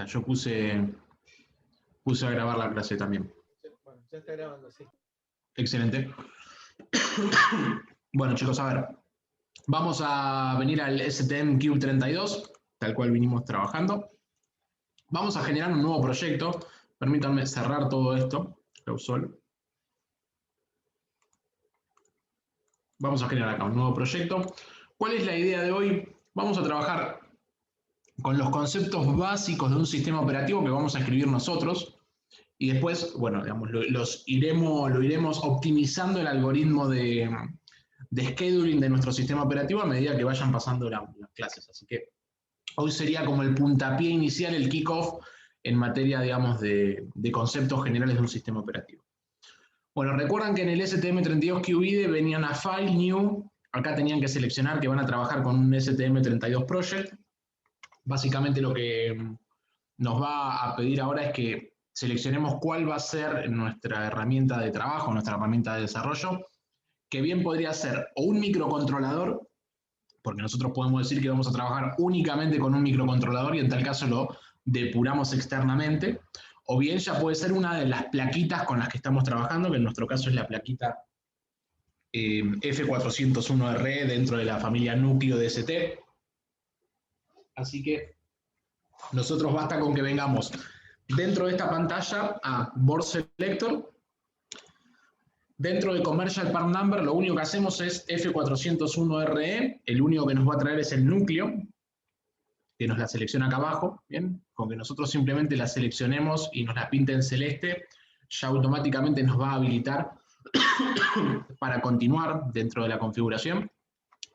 está, yo puse a grabar la clase también. Bueno, ya está grabando, sí. Excelente. Bueno, chicos, a ver. Vamos a venir al STM Cube 32, tal cual vinimos trabajando. Vamos a generar un nuevo proyecto. Permítanme cerrar todo esto. Clausol. Vamos a generar acá un nuevo proyecto. ¿Cuál es la idea de hoy? Vamos a trabajar con los conceptos básicos de un sistema operativo que vamos a escribir nosotros. Y después, bueno, digamos, lo iremos optimizando el algoritmo de scheduling de nuestro sistema operativo a medida que vayan pasando las clases. Así que hoy sería como el puntapié inicial, el kickoff en materia, digamos, de conceptos generales de un sistema operativo. Bueno, recuerdan que en el STM32Cube venían a File, New, acá tenían que seleccionar que van a trabajar con un STM32 Project. Básicamente lo que nos va a pedir ahora es que seleccionemos cuál va a ser nuestra herramienta de trabajo, nuestra herramienta de desarrollo, que bien podría ser o un microcontrolador, porque nosotros podemos decir que vamos a trabajar únicamente con un microcontrolador y en tal caso lo depuramos externamente, o bien ya puede ser una de las plaquitas con las que estamos trabajando, que en nuestro caso es la plaquita F401RE dentro de la familia núcleo de ST. Así que nosotros basta con que vengamos dentro de esta pantalla a Board Selector. Dentro de Commercial Part Number lo único que hacemos es F401RE, el único que nos va a traer es el núcleo, que nos la selecciona acá abajo, ¿bien? Con que nosotros simplemente la seleccionemos y nos la pinte en celeste, ya automáticamente nos va a habilitar para continuar dentro de la configuración.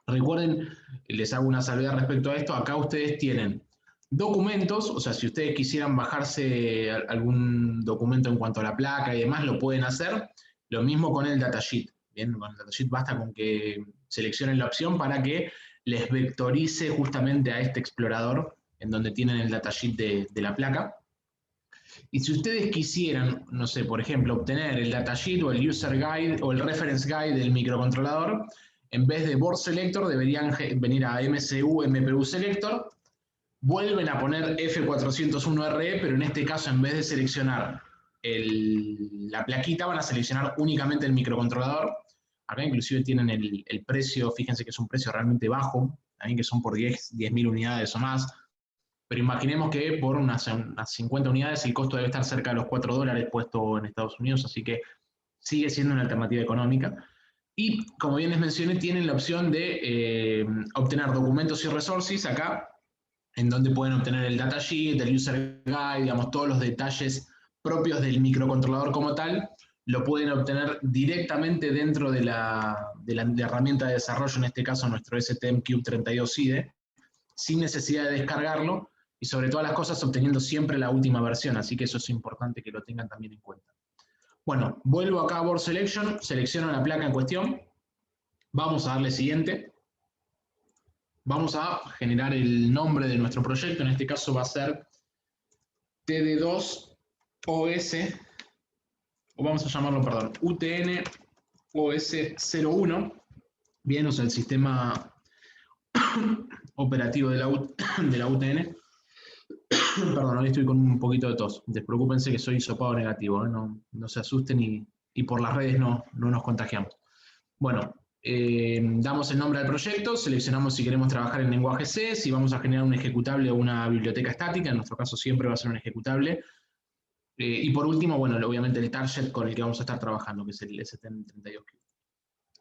Recuerden, les hago una salvedad respecto a esto, acá ustedes tienen documentos, o sea, si ustedes quisieran bajarse algún documento en cuanto a la placa y demás, lo pueden hacer. Lo mismo con el datasheet. Bien, con el datasheet basta con que seleccionen la opción para que les vectorice justamente a este explorador en donde tienen el datasheet de la placa. Y si ustedes quisieran, no sé, por ejemplo, obtener el datasheet o el user guide o el reference guide del microcontrolador, en vez de board selector deberían venir a MPU selector, vuelven a poner F401RE, pero en este caso en vez de seleccionar la plaquita van a seleccionar únicamente el microcontrolador. Acá inclusive tienen el precio, fíjense que es un precio realmente bajo, también que son por 10.000 unidades o más, pero imaginemos que por unas 50 unidades el costo debe estar cerca de los $4 puesto en Estados Unidos, así que sigue siendo una alternativa económica. Y como bien les mencioné, tienen la opción de obtener documentos y resources acá, en donde pueden obtener el datasheet, el user guide, digamos, todos los detalles propios del microcontrolador como tal, lo pueden obtener directamente dentro de la herramienta de desarrollo, en este caso nuestro STM Cube 32 IDE, sin necesidad de descargarlo, y sobre todas las cosas obteniendo siempre la última versión, así que eso es importante que lo tengan también en cuenta. Bueno, vuelvo acá a Board Selection, selecciono la placa en cuestión, vamos a darle siguiente. Vamos a generar el nombre de nuestro proyecto, en este caso va a ser TD2OS, o vamos a llamarlo, perdón, UTN-OS01, bien, o sea, el sistema operativo de la UTN. Perdón, hoy estoy con un poquito de tos, despreocúpense que soy hisopado negativo, ¿eh? No se asusten y por las redes no nos contagiamos. Bueno. Damos el nombre al proyecto, seleccionamos si queremos trabajar en lenguaje C, si vamos a generar un ejecutable o una biblioteca estática, en nuestro caso siempre va a ser un ejecutable. Y por último, bueno, obviamente el target con el que vamos a estar trabajando, que es el STM32.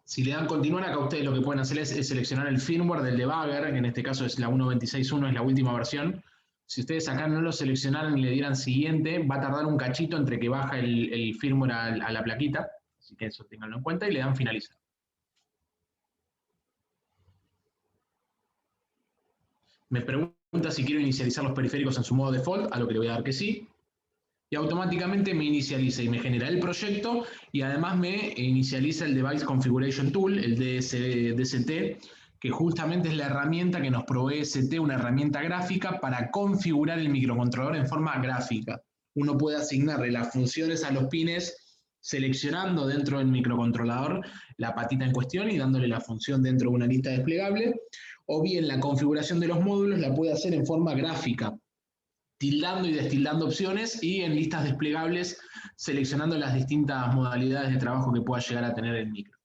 Si le dan continuar, acá ustedes lo que pueden hacer es seleccionar el firmware del debugger, que en este caso es la 1.26.1, es la última versión. Si ustedes acá no lo seleccionaran y le dieran siguiente, va a tardar un cachito entre que baja el firmware a la plaquita, así que eso ténganlo en cuenta y le dan finalizar. Me pregunta si quiero inicializar los periféricos en su modo default, a lo que le voy a dar que sí. Y automáticamente me inicializa y me genera el proyecto y además me inicializa el Device Configuration Tool, el DST, que justamente es la herramienta que nos provee ST, una herramienta gráfica para configurar el microcontrolador en forma gráfica. Uno puede asignarle las funciones a los pines seleccionando dentro del microcontrolador la patita en cuestión y dándole la función dentro de una lista desplegable, o bien la configuración de los módulos la puede hacer en forma gráfica. tildando y destildando opciones y en listas desplegables seleccionando las distintas modalidades de trabajo que pueda llegar a tener el micro.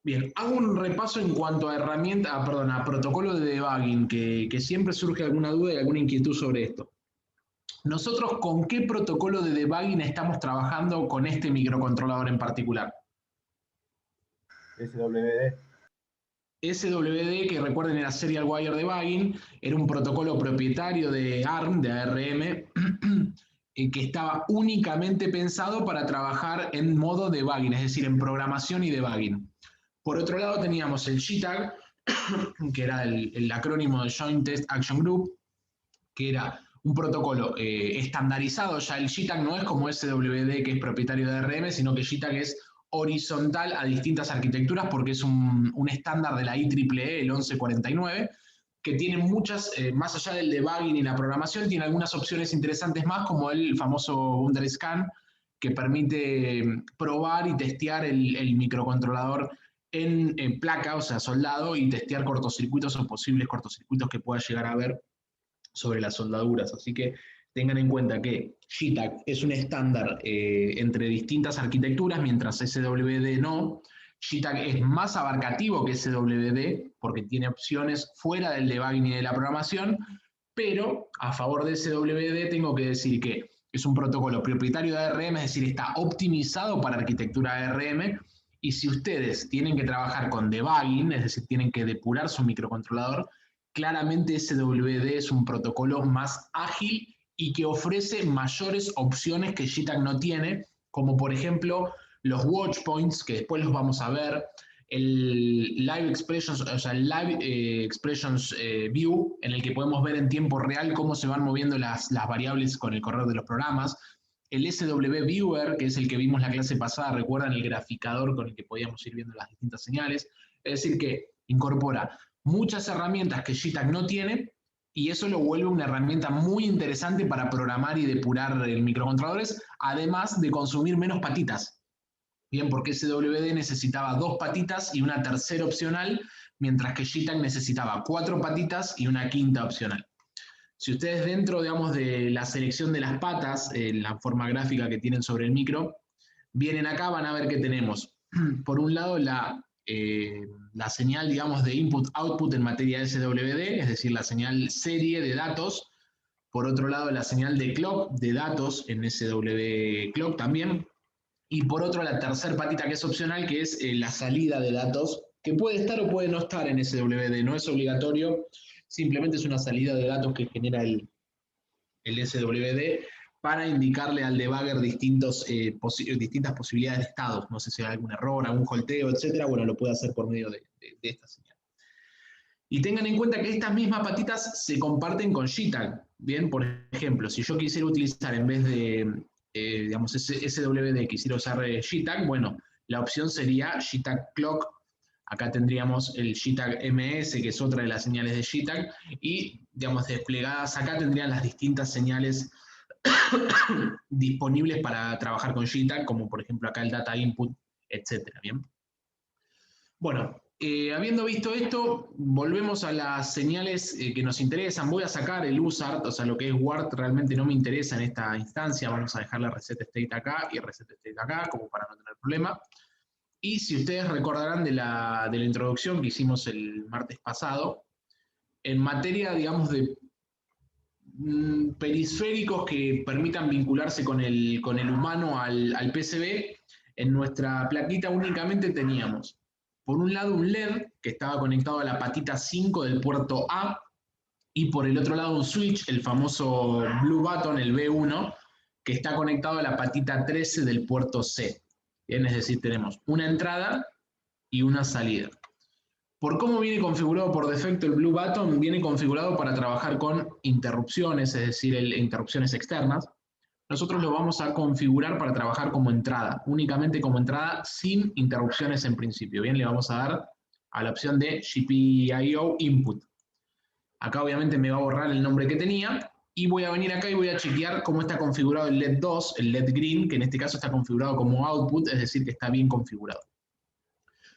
Bien, hago un repaso en cuanto a a protocolo de debugging, que siempre surge alguna duda y alguna inquietud sobre esto. Nosotros, ¿con qué protocolo de debugging estamos trabajando con este microcontrolador en particular? SWD. SWD, que recuerden era Serial Wire Debugging, era un protocolo propietario de ARM, de ARM, que estaba únicamente pensado para trabajar en modo debugging, es decir, en programación y debugging. Por otro lado teníamos el JTAG, que era el acrónimo de Joint Test Action Group, que era un protocolo estandarizado. Ya el JTAG no es como SWD, que es propietario de ARM, sino que JTAG es horizontal a distintas arquitecturas porque es un estándar de la IEEE, el 1149, que tiene muchas, más allá del debugging y la programación, tiene algunas opciones interesantes más, como el famoso Underscan, que permite probar y testear el microcontrolador en placa, o sea, soldado, y testear cortocircuitos o posibles cortocircuitos que pueda llegar a haber sobre las soldaduras. Así que tengan en cuenta que JTAG es un estándar entre distintas arquitecturas, mientras SWD no. JTAG es más abarcativo que SWD porque tiene opciones fuera del debugging y de la programación, pero a favor de SWD tengo que decir que es un protocolo propietario de ARM, es decir, está optimizado para arquitectura ARM, y si ustedes tienen que trabajar con debugging, es decir, tienen que depurar su microcontrolador, claramente SWD es un protocolo más ágil y que ofrece mayores opciones que JTAG no tiene, como por ejemplo los watch points, que después los vamos a ver, el Live Expressions, o sea, el Live Expressions View, en el que podemos ver en tiempo real cómo se van moviendo las variables con el correr de los programas, el SW Viewer, que es el que vimos la clase pasada, recuerdan el graficador con el que podíamos ir viendo las distintas señales, es decir, que incorpora muchas herramientas que JTAG no tiene, y eso lo vuelve una herramienta muy interesante para programar y depurar microcontroladores, además de consumir menos patitas. Bien, porque SWD necesitaba 2 patitas y una tercera opcional, mientras que JTAG necesitaba 4 patitas y una quinta opcional. Si ustedes dentro, digamos, de la selección de las patas, en la forma gráfica que tienen sobre el micro, vienen acá, van a ver que tenemos, por un lado, la señal, digamos, de input-output en materia de SWD, es decir, la señal serie de datos. Por otro lado, la señal de clock de datos en SW clock también. Y por otro, la tercer patita que es opcional, que es la salida de datos, que puede estar o puede no estar en SWD, no es obligatorio, simplemente es una salida de datos que genera el SWD para indicarle al debugger distintas posibilidades de estados. No sé si hay algún error, algún holteo, etcétera. Bueno, lo puede hacer por medio de esta señal. Y tengan en cuenta que estas mismas patitas se comparten con JTAG. Bien, por ejemplo, si yo quisiera utilizar en vez de digamos, SWD, quisiera usar JTAG, bueno, la opción sería JTAG Clock. Acá tendríamos el JTAG MS, que es otra de las señales de JTAG, y, digamos, desplegadas acá tendrían las distintas señales disponibles para trabajar con JTAG, como por ejemplo acá el Data Input, etcétera. Bien. Bueno, habiendo visto esto, volvemos a las señales que nos interesan. Voy a sacar el USART, o sea, lo que es WART realmente no me interesa en esta instancia. Vamos a dejar la reset state acá y reset state acá, como para no tener problema. Y si ustedes recordarán de la introducción que hicimos el martes pasado, en materia, digamos, de periféricos que permitan vincularse con el humano al PCB, en nuestra plaquita únicamente teníamos, por un lado, un LED que estaba conectado a la patita 5 del puerto A, y por el otro lado un switch, el famoso Blue Button, el B1, que está conectado a la patita 13 del puerto C. Bien, es decir, tenemos una entrada y una salida. Por cómo viene configurado por defecto el Blue Button, viene configurado para trabajar con interrupciones, es decir, interrupciones externas. Nosotros lo vamos a configurar para trabajar como entrada, únicamente como entrada, sin interrupciones en principio. Bien, le vamos a dar a la opción de GPIO Input. Acá obviamente me va a borrar el nombre que tenía, y voy a venir acá y voy a chequear cómo está configurado el LED 2, el LED green, que en este caso está configurado como output, es decir, que está bien configurado.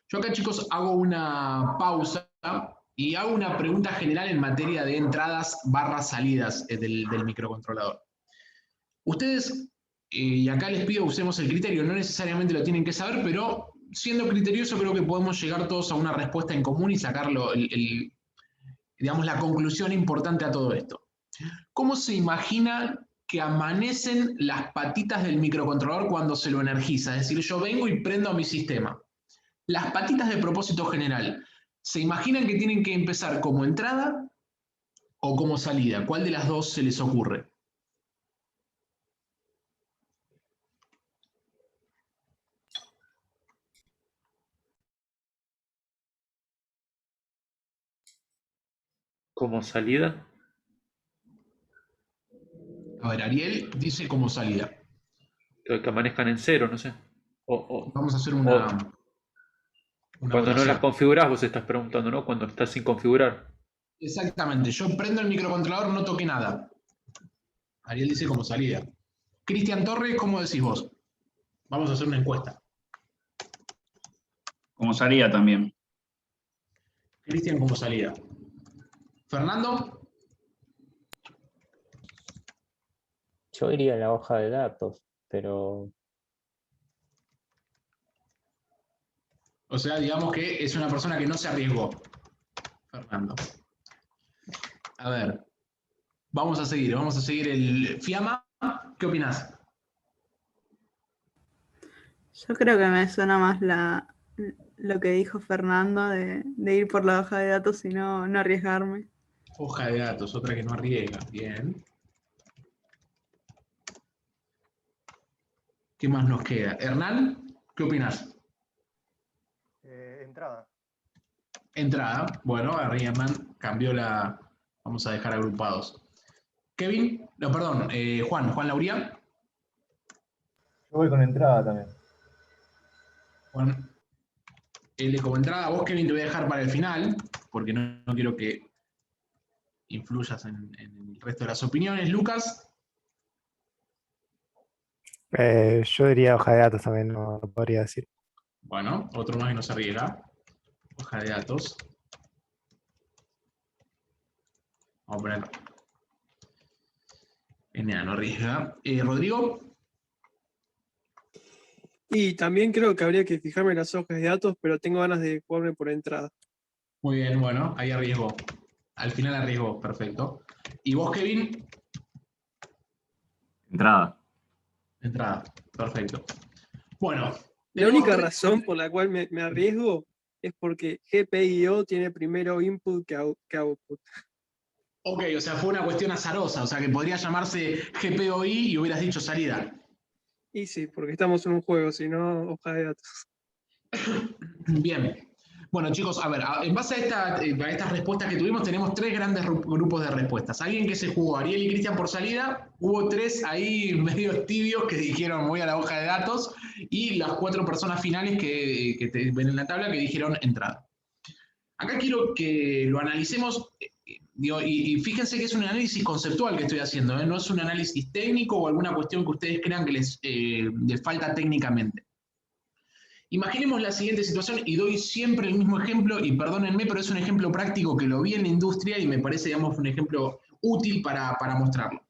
Yo acá, chicos, hago una pausa Y hago una pregunta general en materia de entradas / salidas del microcontrolador. Ustedes, y acá les pido que usemos el criterio, no necesariamente lo tienen que saber, pero siendo criterioso creo que podemos llegar todos a una respuesta en común y sacarlo, digamos, la conclusión importante a todo esto. ¿Cómo se imagina que amanecen las patitas del microcontrolador cuando se lo energiza? Es decir, yo vengo y prendo a mi sistema. Las patitas de propósito general, ¿se imaginan que tienen que empezar como entrada o como salida? ¿Cuál de las dos se les ocurre? Como salida. A ver, Ariel dice como salida. Que amanezcan en cero, no sé. Vamos a hacer O una cuando no las votación. configurás, vos estás preguntando, ¿no? Cuando estás sin configurar. Exactamente, yo prendo el microcontrolador, no toqué nada. Ariel dice como salida. Cristian Torres, ¿cómo decís vos? Vamos a hacer una encuesta. Como salida también. Cristian como salida. Fernando, Yo iría a la hoja de datos, pero o sea, digamos que es una persona que no se arriesgó. Fernando. A ver, vamos a seguir el Fiamma. ¿Qué opinás? Yo creo que me suena más lo que dijo Fernando de ir por la hoja de datos y no arriesgarme. Hoja de datos, otra que no arriesga. Bien. ¿Qué más nos queda? Hernán, ¿qué opinás? Entrada. Entrada. Bueno, Hernán cambió la... Vamos a dejar agrupados. Kevin, no, perdón, Juan Lauría. Yo voy con entrada también. Juan, L como entrada. Vos, Kevin, te voy a dejar para el final, porque no quiero que influyas en el resto de las opiniones. Lucas. Yo diría hoja de datos también, no podría decir. Bueno, otro más que no se arriesga. Hoja de datos. Vamos a poner NA, no arriesga. Rodrigo. Y también creo que habría que fijarme en las hojas de datos, pero tengo ganas de jugarme por entrada. Muy bien, bueno, ahí arriesgó. Al final arriesgó, perfecto. ¿Y vos, Kevin? Entrada. Entrada, perfecto. Bueno. La única razón por la cual me arriesgo es porque GPIO tiene primero input que output. Ok, o sea, fue una cuestión azarosa, o sea, que podría llamarse GPOI y hubieras dicho salida. Y sí, porque estamos en un juego, si no, hoja de datos. Bien. Bueno, chicos, a ver, en base a estas respuestas que tuvimos, tenemos 3 grandes grupos de respuestas. Alguien que se jugó, Ariel y Cristian por salida, hubo 3 ahí medio tibios que dijeron voy a la hoja de datos, y las 4 personas finales que te ven en la tabla que dijeron entrada. Acá quiero que lo analicemos, y fíjense que es un análisis conceptual que estoy haciendo, no es un análisis técnico o alguna cuestión que ustedes crean que les falta técnicamente. Imaginemos la siguiente situación, y doy siempre el mismo ejemplo, y perdónenme, pero es un ejemplo práctico que lo vi en la industria y me parece, digamos, un ejemplo útil para mostrarlo.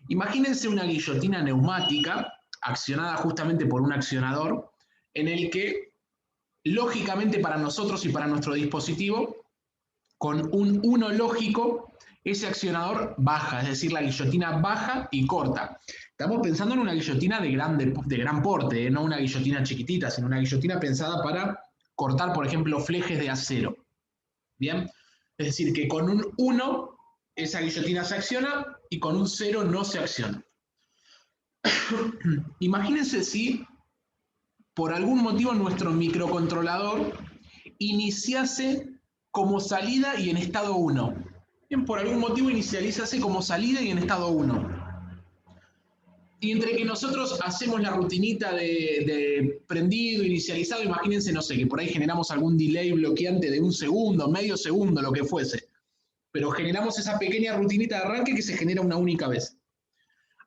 Imagínense una guillotina neumática accionada justamente por un accionador, en el que, lógicamente para nosotros y para nuestro dispositivo, con un 1 lógico, ese accionador baja, es decir, la guillotina baja y corta. Estamos pensando en una guillotina de gran porte, no una guillotina chiquitita, sino una guillotina pensada para cortar, por ejemplo, flejes de acero. ¿Bien? Es decir, que con un 1 esa guillotina se acciona y con un 0 no se acciona. Imagínense si por algún motivo nuestro microcontrolador iniciase como salida y en estado 1. Bien, por algún motivo inicializase como salida y en estado 1. Y entre que nosotros hacemos la rutinita de prendido, inicializado, imagínense, no sé, que por ahí generamos algún delay bloqueante de 1 segundo, medio segundo, lo que fuese. Pero generamos esa pequeña rutinita de arranque que se genera una única vez.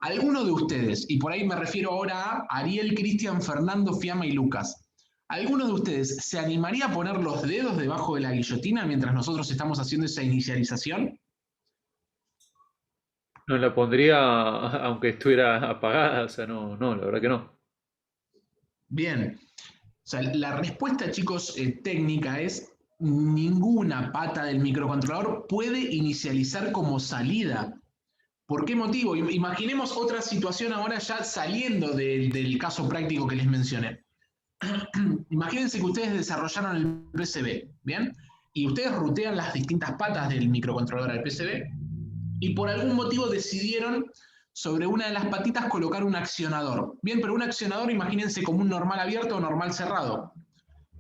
Alguno de ustedes, y por ahí me refiero ahora a Ariel, Cristian, Fernando, Fiamma y Lucas, ¿Alguno de ustedes se animaría a poner los dedos debajo de la guillotina mientras nosotros estamos haciendo esa inicialización? No la pondría aunque estuviera apagada, o sea, no, la verdad que no. Bien. O sea, la respuesta, chicos, técnica es ninguna pata del microcontrolador puede inicializar como salida. ¿Por qué motivo? Imaginemos otra situación ahora ya saliendo del caso práctico que les mencioné. Imagínense que ustedes desarrollaron el PCB, ¿bien? Y ustedes rutean las distintas patas del microcontrolador al PCB y por algún motivo decidieron sobre una de las patitas colocar un accionador. Bien, pero un accionador imagínense como un normal abierto o normal cerrado.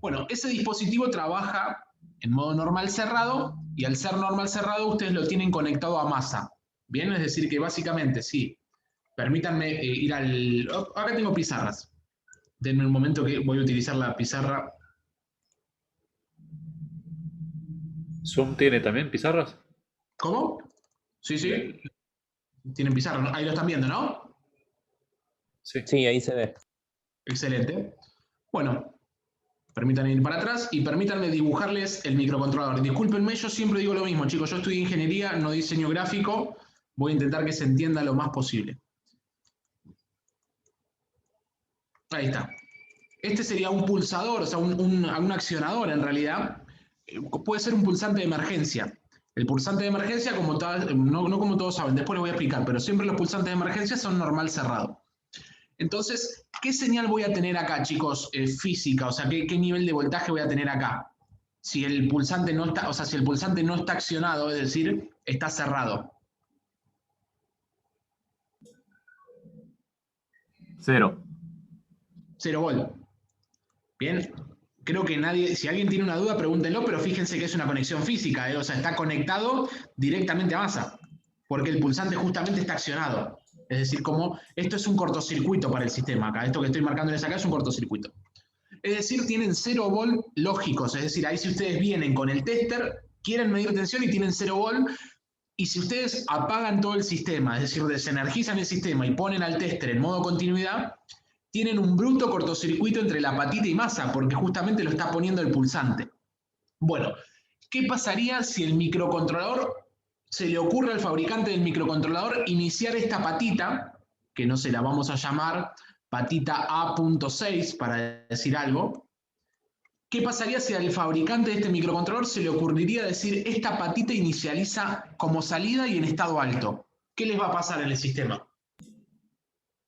Bueno, ese dispositivo trabaja en modo normal cerrado y al ser normal cerrado ustedes lo tienen conectado a masa. Bien, es decir que básicamente, sí, permítanme ir al... acá tengo pizarras. Denme un momento que voy a utilizar la pizarra. ¿Zoom tiene también pizarras? ¿Cómo? Sí, sí. Tienen pizarra, ¿no? Ahí lo están viendo, ¿no? Sí. Sí, ahí se ve. Excelente. Bueno, permítanme ir para atrás y permítanme dibujarles el microcontrolador. Discúlpenme, yo siempre digo lo mismo, chicos. Yo estudié ingeniería, no diseño gráfico. Voy a intentar que se entienda lo más posible. Ahí está. Este sería un pulsador, o sea, un accionador en realidad. Puede ser un pulsante de emergencia. El pulsante de emergencia, como no como todos saben, después les voy a explicar, pero siempre los pulsantes de emergencia son normal cerrado. Entonces, ¿qué señal voy a tener acá, chicos, física? O sea, ¿qué nivel de voltaje voy a tener acá? Si el pulsante no está, o sea, si el pulsante no está accionado, es decir, está cerrado. 0. 0 volt. Bien, creo que nadie, si alguien tiene una duda, pregúntenlo, pero fíjense que es una conexión física, o sea, está conectado directamente a masa, porque el pulsante justamente está accionado. Es decir, como esto es un cortocircuito para el sistema acá, esto que estoy marcándoles acá es un cortocircuito. Es decir, tienen 0 volt lógicos, es decir, ahí si ustedes vienen con el tester, quieren medir tensión y tienen 0 volt, y si ustedes apagan todo el sistema, es decir, desenergizan el sistema y ponen al tester en modo continuidad, tienen un bruto cortocircuito entre la patita y masa, porque justamente lo está poniendo el pulsante. Bueno, ¿qué pasaría si el microcontrolador, se le ocurre al fabricante del microcontrolador iniciar esta patita, que no se la vamos a llamar patita A.6 para decir algo? ¿Qué pasaría si al fabricante de este microcontrolador se le ocurriría decir esta patita inicializa como salida y en estado alto? ¿Qué les va a pasar en el sistema?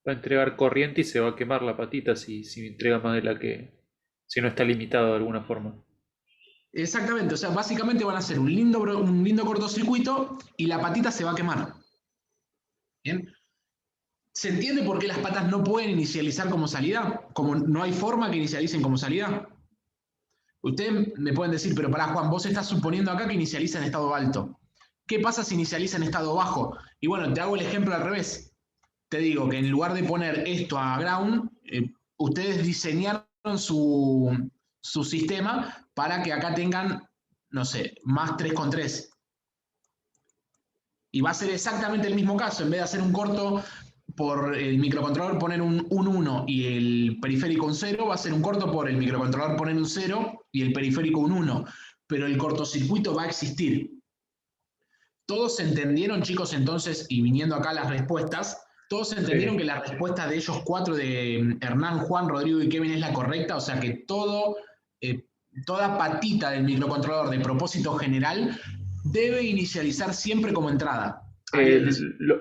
Va a entregar corriente y se va a quemar la patita si entrega más de la que... si no está limitado de alguna forma. Exactamente, o sea, básicamente van a hacer un lindo cortocircuito y la patita se va a quemar. ¿Bien? ¿Se entiende por qué las patas no pueden inicializar como salida? Como no hay forma que inicialicen como salida. Ustedes me pueden decir, pero pará, Juan, vos estás suponiendo acá que inicializa en estado alto. ¿Qué pasa si inicializa en estado bajo? Y bueno, te hago el ejemplo al revés. Te digo que en lugar de poner esto a ground, ustedes diseñaron su sistema para que acá tengan, no sé, más 3,3. Y va a ser exactamente el mismo caso. En vez de hacer un corto por el microcontrolador poner un 1 y el periférico un 0, va a ser un corto por el microcontrolador poner un 0 y el periférico un 1. Pero el cortocircuito va a existir. ¿Todos entendieron, chicos, entonces, y viniendo acá las respuestas, todos entendieron que la respuesta de ellos 4, de Hernán, Juan, Rodrigo y Kevin, es la correcta? O sea que toda patita del microcontrolador de propósito general debe inicializar siempre como entrada.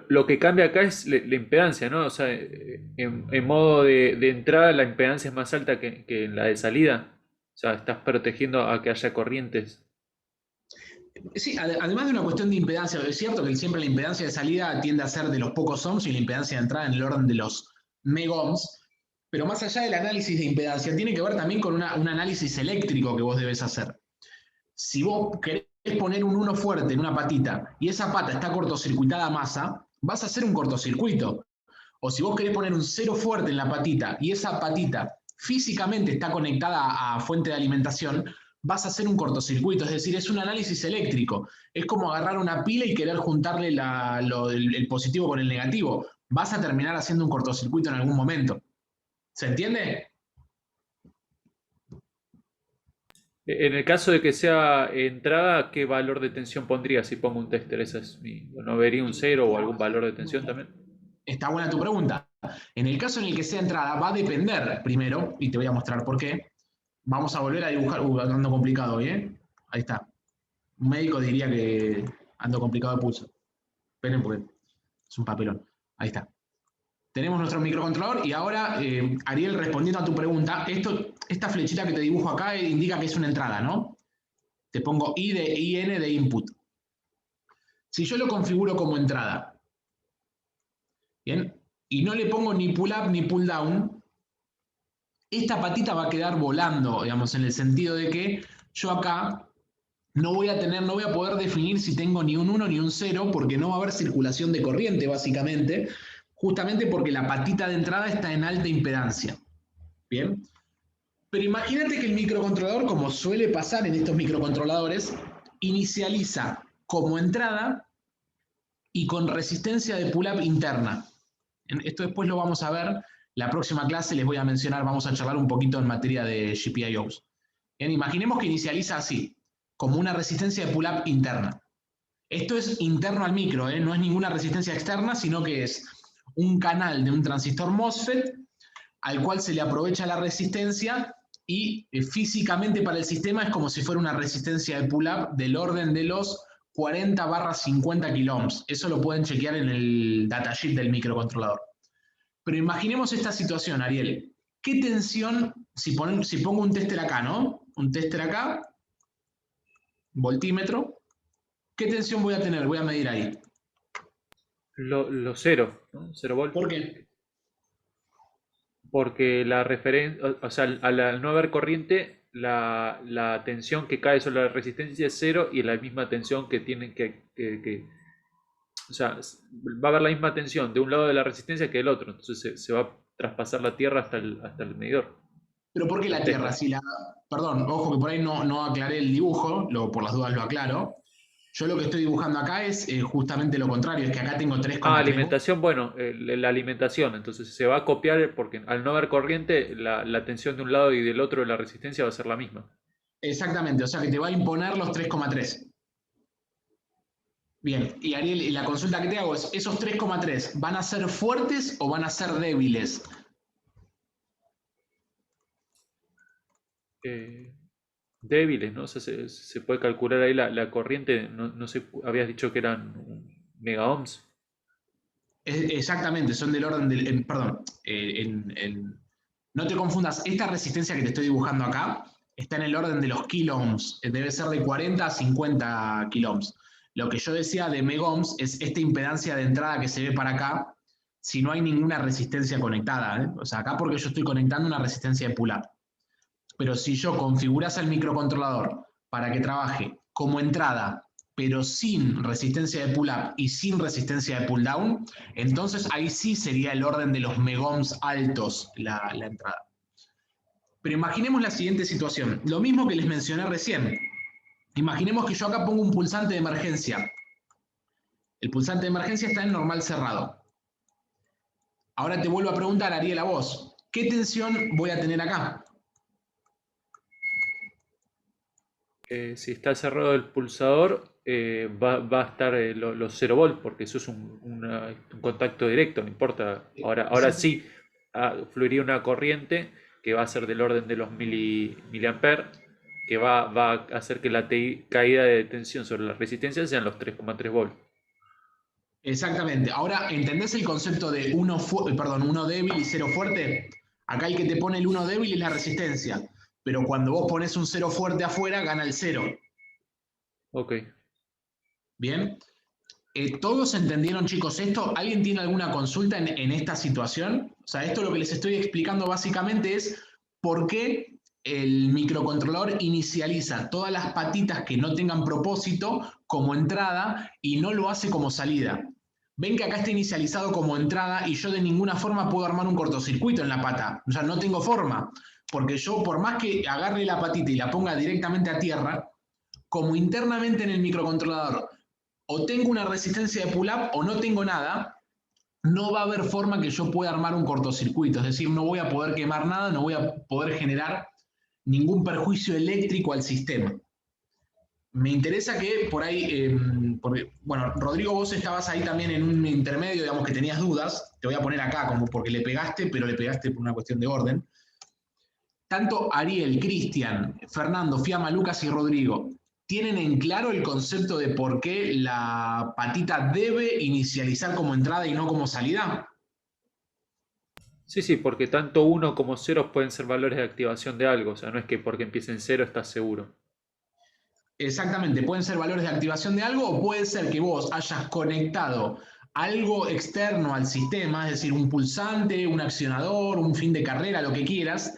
Lo que cambia acá es la impedancia, ¿no? O sea, en modo de entrada la impedancia es más alta que en la de salida. O sea, estás protegiendo a que haya corrientes. Sí, además de una cuestión de impedancia, es cierto que siempre la impedancia de salida tiende a ser de los pocos ohms y la impedancia de entrada en el orden de los megohms, pero más allá del análisis de impedancia, tiene que ver también con un análisis eléctrico que vos debes hacer. Si vos querés poner un 1 fuerte en una patita y esa pata está cortocircuitada a masa, vas a hacer un cortocircuito. O si vos querés poner un 0 fuerte en la patita y esa patita físicamente está conectada a fuente de alimentación, vas a hacer un cortocircuito, es decir, es un análisis eléctrico. Es como agarrar una pila y querer juntarle el positivo con el negativo. Vas a terminar haciendo un cortocircuito en algún momento. ¿Se entiende? En el caso de que sea entrada, ¿qué valor de tensión pondría si pongo un tester? ¿No vería un 0 o algún valor de tensión también? Está buena tu pregunta. En el caso en el que sea entrada, va a depender primero, y te voy a mostrar por qué. Vamos a volver a dibujar. Ando complicado hoy, ¿eh? Ahí está. Un médico diría que ando complicado de pulso. Esperen porque es un papelón. Ahí está. Tenemos nuestro microcontrolador y ahora, Ariel, respondiendo a tu pregunta, esta flechita que te dibujo acá indica que es una entrada, ¿no? Te pongo IN de input. Si yo lo configuro como entrada, ¿bien? Y no le pongo ni pull up ni pull down, esta patita va a quedar volando, digamos, en el sentido de que yo acá no voy a poder definir si tengo ni un 1 ni un 0, porque no va a haber circulación de corriente, básicamente, justamente porque la patita de entrada está en alta impedancia. ¿Bien? Pero imagínate que el microcontrolador, como suele pasar en estos microcontroladores, inicializa como entrada y con resistencia de pull-up interna. Esto después lo vamos a ver. La próxima clase les voy a mencionar, vamos a charlar un poquito en materia de GPIOs. Bien, imaginemos que inicializa así, como una resistencia de pull-up interna. Esto es interno al micro, no es ninguna resistencia externa, sino que es un canal de un transistor MOSFET al cual se le aprovecha la resistencia y físicamente para el sistema es como si fuera una resistencia de pull-up del orden de los 40/50 kiloohms. Eso lo pueden chequear en el datasheet del microcontrolador. Pero imaginemos esta situación, Ariel. ¿Qué tensión, si pongo un tester acá, ¿no? Un tester acá, voltímetro, ¿qué tensión voy a tener? Voy a medir ahí. Lo 0, ¿no? 0 volt. ¿Por qué? Porque la referencia, o sea, al no haber corriente, la tensión que cae sobre la resistencia es 0 y la misma tensión que tienen o sea, va a haber la misma tensión de un lado de la resistencia que del otro, entonces se va a traspasar la tierra hasta el medidor. ¿Pero por qué la Tierra? Perdón, ojo que por ahí no aclaré el dibujo, por las dudas lo aclaro. Yo lo que estoy dibujando acá es justamente lo contrario, es que acá tengo 3,3. Alimentación, bueno, la alimentación, entonces se va a copiar porque al no haber corriente, la tensión de un lado y del otro de la resistencia va a ser la misma. Exactamente, o sea que te va a imponer los 3,3. Bien, y Ariel, y la consulta que te hago es, ¿esos 3,3 van a ser fuertes o van a ser débiles? Débiles, ¿no? O sea, se puede calcular ahí la corriente, no sé, habías dicho que eran megaohms. Exactamente, son del orden del... perdón, no te confundas, esta resistencia que te estoy dibujando acá está en el orden de los kiloohms, debe ser de 40 a 50 kiloohms. Lo que yo decía de megohms es esta impedancia de entrada que se ve para acá, si no hay ninguna resistencia conectada, ¿eh? O sea, acá porque yo estoy conectando una resistencia de pull-up. Pero si yo configuras el microcontrolador para que trabaje como entrada, pero sin resistencia de pull-up y sin resistencia de pull-down, entonces ahí sí sería el orden de los megohms altos la entrada. Pero imaginemos la siguiente situación. Lo mismo que les mencioné recién. Imaginemos que yo acá pongo un pulsante de emergencia. El pulsante de emergencia está en normal cerrado. Ahora te vuelvo a preguntar, Ariel, a vos. ¿Qué tensión voy a tener acá? Si está cerrado el pulsador, va a estar los 0 volt, porque eso es un contacto directo, no importa. Ahora sí, fluiría una corriente que va a ser del orden de los miliamperes, que va a hacer que la caída de tensión sobre la resistencia sean los 3,3 volts. Exactamente. Ahora, ¿entendés el concepto de uno débil y 0 fuerte? Acá el que te pone el 1 débil es la resistencia. Pero cuando vos pones un 0 fuerte afuera, gana el 0. Ok. Bien. ¿Todos entendieron, chicos, esto? ¿Alguien tiene alguna consulta en esta situación? O sea, esto lo que les estoy explicando básicamente es por qué el microcontrolador inicializa todas las patitas que no tengan propósito como entrada y no lo hace como salida. Ven que acá está inicializado como entrada y yo de ninguna forma puedo armar un cortocircuito en la pata. O sea, no tengo forma. Porque yo, por más que agarre la patita y la ponga directamente a tierra, como internamente en el microcontrolador o tengo una resistencia de pull-up o no tengo nada, no va a haber forma que yo pueda armar un cortocircuito. Es decir, no voy a poder quemar nada, no voy a poder generar ningún perjuicio eléctrico al sistema. Me interesa que por ahí, porque, bueno, Rodrigo, vos estabas ahí también en un intermedio, digamos que tenías dudas, te voy a poner acá como porque le pegaste, pero le pegaste por una cuestión de orden. Tanto Ariel, Cristian, Fernando, Fiamma, Lucas y Rodrigo, ¿tienen en claro el concepto de por qué la patita debe inicializar como entrada y no como salida? Sí, sí, porque tanto 1 como 0 pueden ser valores de activación de algo. O sea, no es que porque empiece en 0 estás seguro. Exactamente, pueden ser valores de activación de algo o puede ser que vos hayas conectado algo externo al sistema, es decir, un pulsante, un accionador, un fin de carrera, lo que quieras,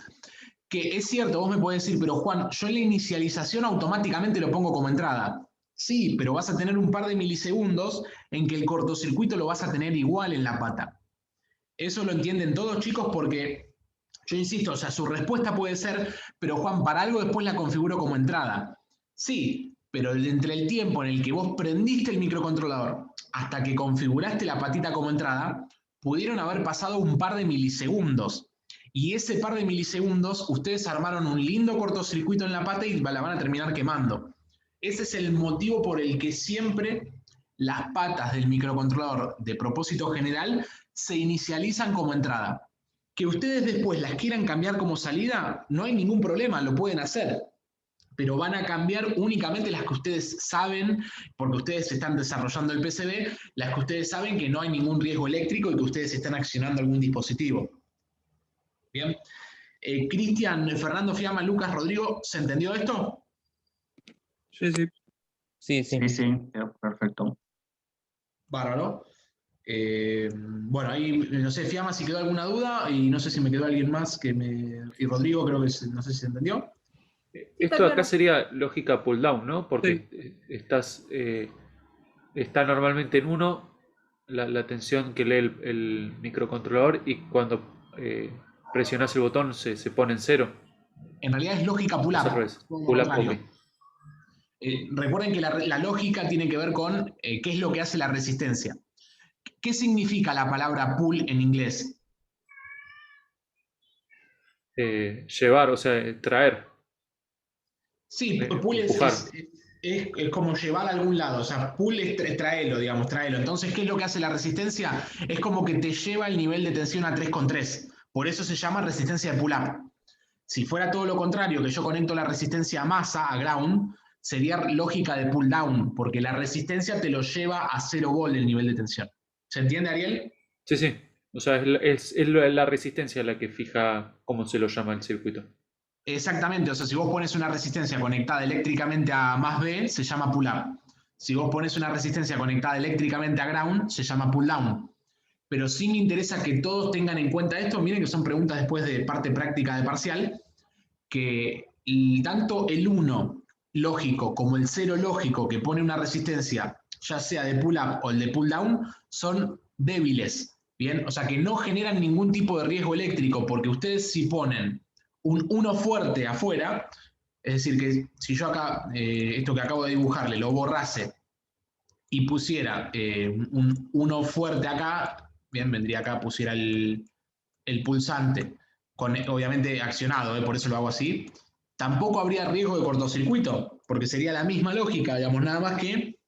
que es cierto, vos me podés decir, pero Juan, yo en la inicialización automáticamente lo pongo como entrada. Sí, pero vas a tener un par de milisegundos en que el cortocircuito lo vas a tener igual en la pata. Eso lo entienden todos, chicos, porque yo insisto, o sea, su respuesta puede ser, pero Juan, para algo después la configuro como entrada. Sí, pero entre el tiempo en el que vos prendiste el microcontrolador hasta que configuraste la patita como entrada, pudieron haber pasado un par de milisegundos. Y ese par de milisegundos, ustedes armaron un lindo cortocircuito en la pata y la van a terminar quemando. Ese es el motivo por el que siempre las patas del microcontrolador de propósito general se inicializan como entrada. Que ustedes después las quieran cambiar como salida, no hay ningún problema, lo pueden hacer. Pero van a cambiar únicamente las que ustedes saben, porque ustedes están desarrollando el PCB, las que ustedes saben que no hay ningún riesgo eléctrico y que ustedes están accionando algún dispositivo. Bien. Cristian, Fernando, Fiamma, Lucas, Rodrigo, ¿se entendió esto? Sí, sí. Sí, sí. Sí, sí, perfecto. Bárbaro. Bueno, ahí no sé, Fiamma, si quedó alguna duda, y no sé si me quedó alguien más que me. Y Rodrigo, creo que no sé si se entendió. Esto acá sería lógica pull down, ¿no? Porque está normalmente en 1 la tensión que lee el microcontrolador y cuando presionas el botón se pone en 0. En realidad es lógica pull Es al up. revés. todo lo Pull up, contrario. ok. Recuerden que la lógica tiene que ver con qué es lo que hace la resistencia. ¿Qué significa la palabra pull en inglés? Llevar, o sea, traer. Sí, pull Empujar. es como llevar a algún lado, o sea, pull es traerlo, digamos, traerlo. Entonces, ¿qué es lo que hace la resistencia? Es como que te lleva el nivel de tensión a 3,3. Por eso se llama resistencia de pull-up. Si fuera todo lo contrario, que yo conecto la resistencia a masa, a ground, sería lógica de pull-down, porque la resistencia te lo lleva a 0 volt el nivel de tensión. ¿Se entiende, Ariel? Sí, sí. O sea, es la resistencia la que fija cómo se lo llama el circuito. Exactamente, o sea, si vos pones una resistencia conectada eléctricamente a más B, se llama pull-up. Si vos pones una resistencia conectada eléctricamente a ground, se llama pull-down. Pero sí me interesa que todos tengan en cuenta esto, miren que son preguntas después de parte práctica de parcial, que tanto el 1 lógico como el 0 lógico que pone una resistencia, ya sea de pull-up o el de pull-down, son débiles, ¿bien? O sea, que no generan ningún tipo de riesgo eléctrico, porque ustedes si ponen un 1 fuerte afuera, es decir, que si yo acá, esto que acabo de dibujarle, lo borrase y pusiera un 1 fuerte acá, bien, vendría acá, pusiera el pulsante, obviamente accionado, por eso lo hago así, tampoco habría riesgo de cortocircuito, porque sería la misma lógica, digamos, nada más que,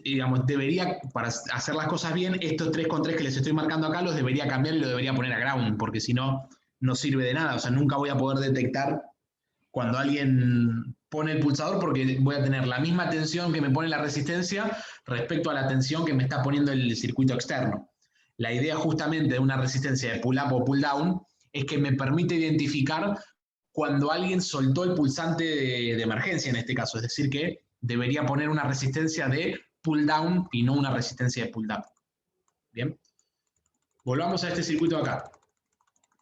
digamos, debería, para hacer las cosas bien, estos 3,3 que les estoy marcando acá los debería cambiar y lo debería poner a ground, porque si no, no sirve de nada, o sea, nunca voy a poder detectar cuando alguien pone el pulsador porque voy a tener la misma tensión que me pone la resistencia respecto a la tensión que me está poniendo el circuito externo. La idea justamente de una resistencia de pull-up o pull-down es que me permite identificar cuando alguien soltó el pulsante de emergencia en este caso, es decir que debería poner una resistencia de pull-down y no una resistencia de pull-up. Bien, volvamos a este circuito acá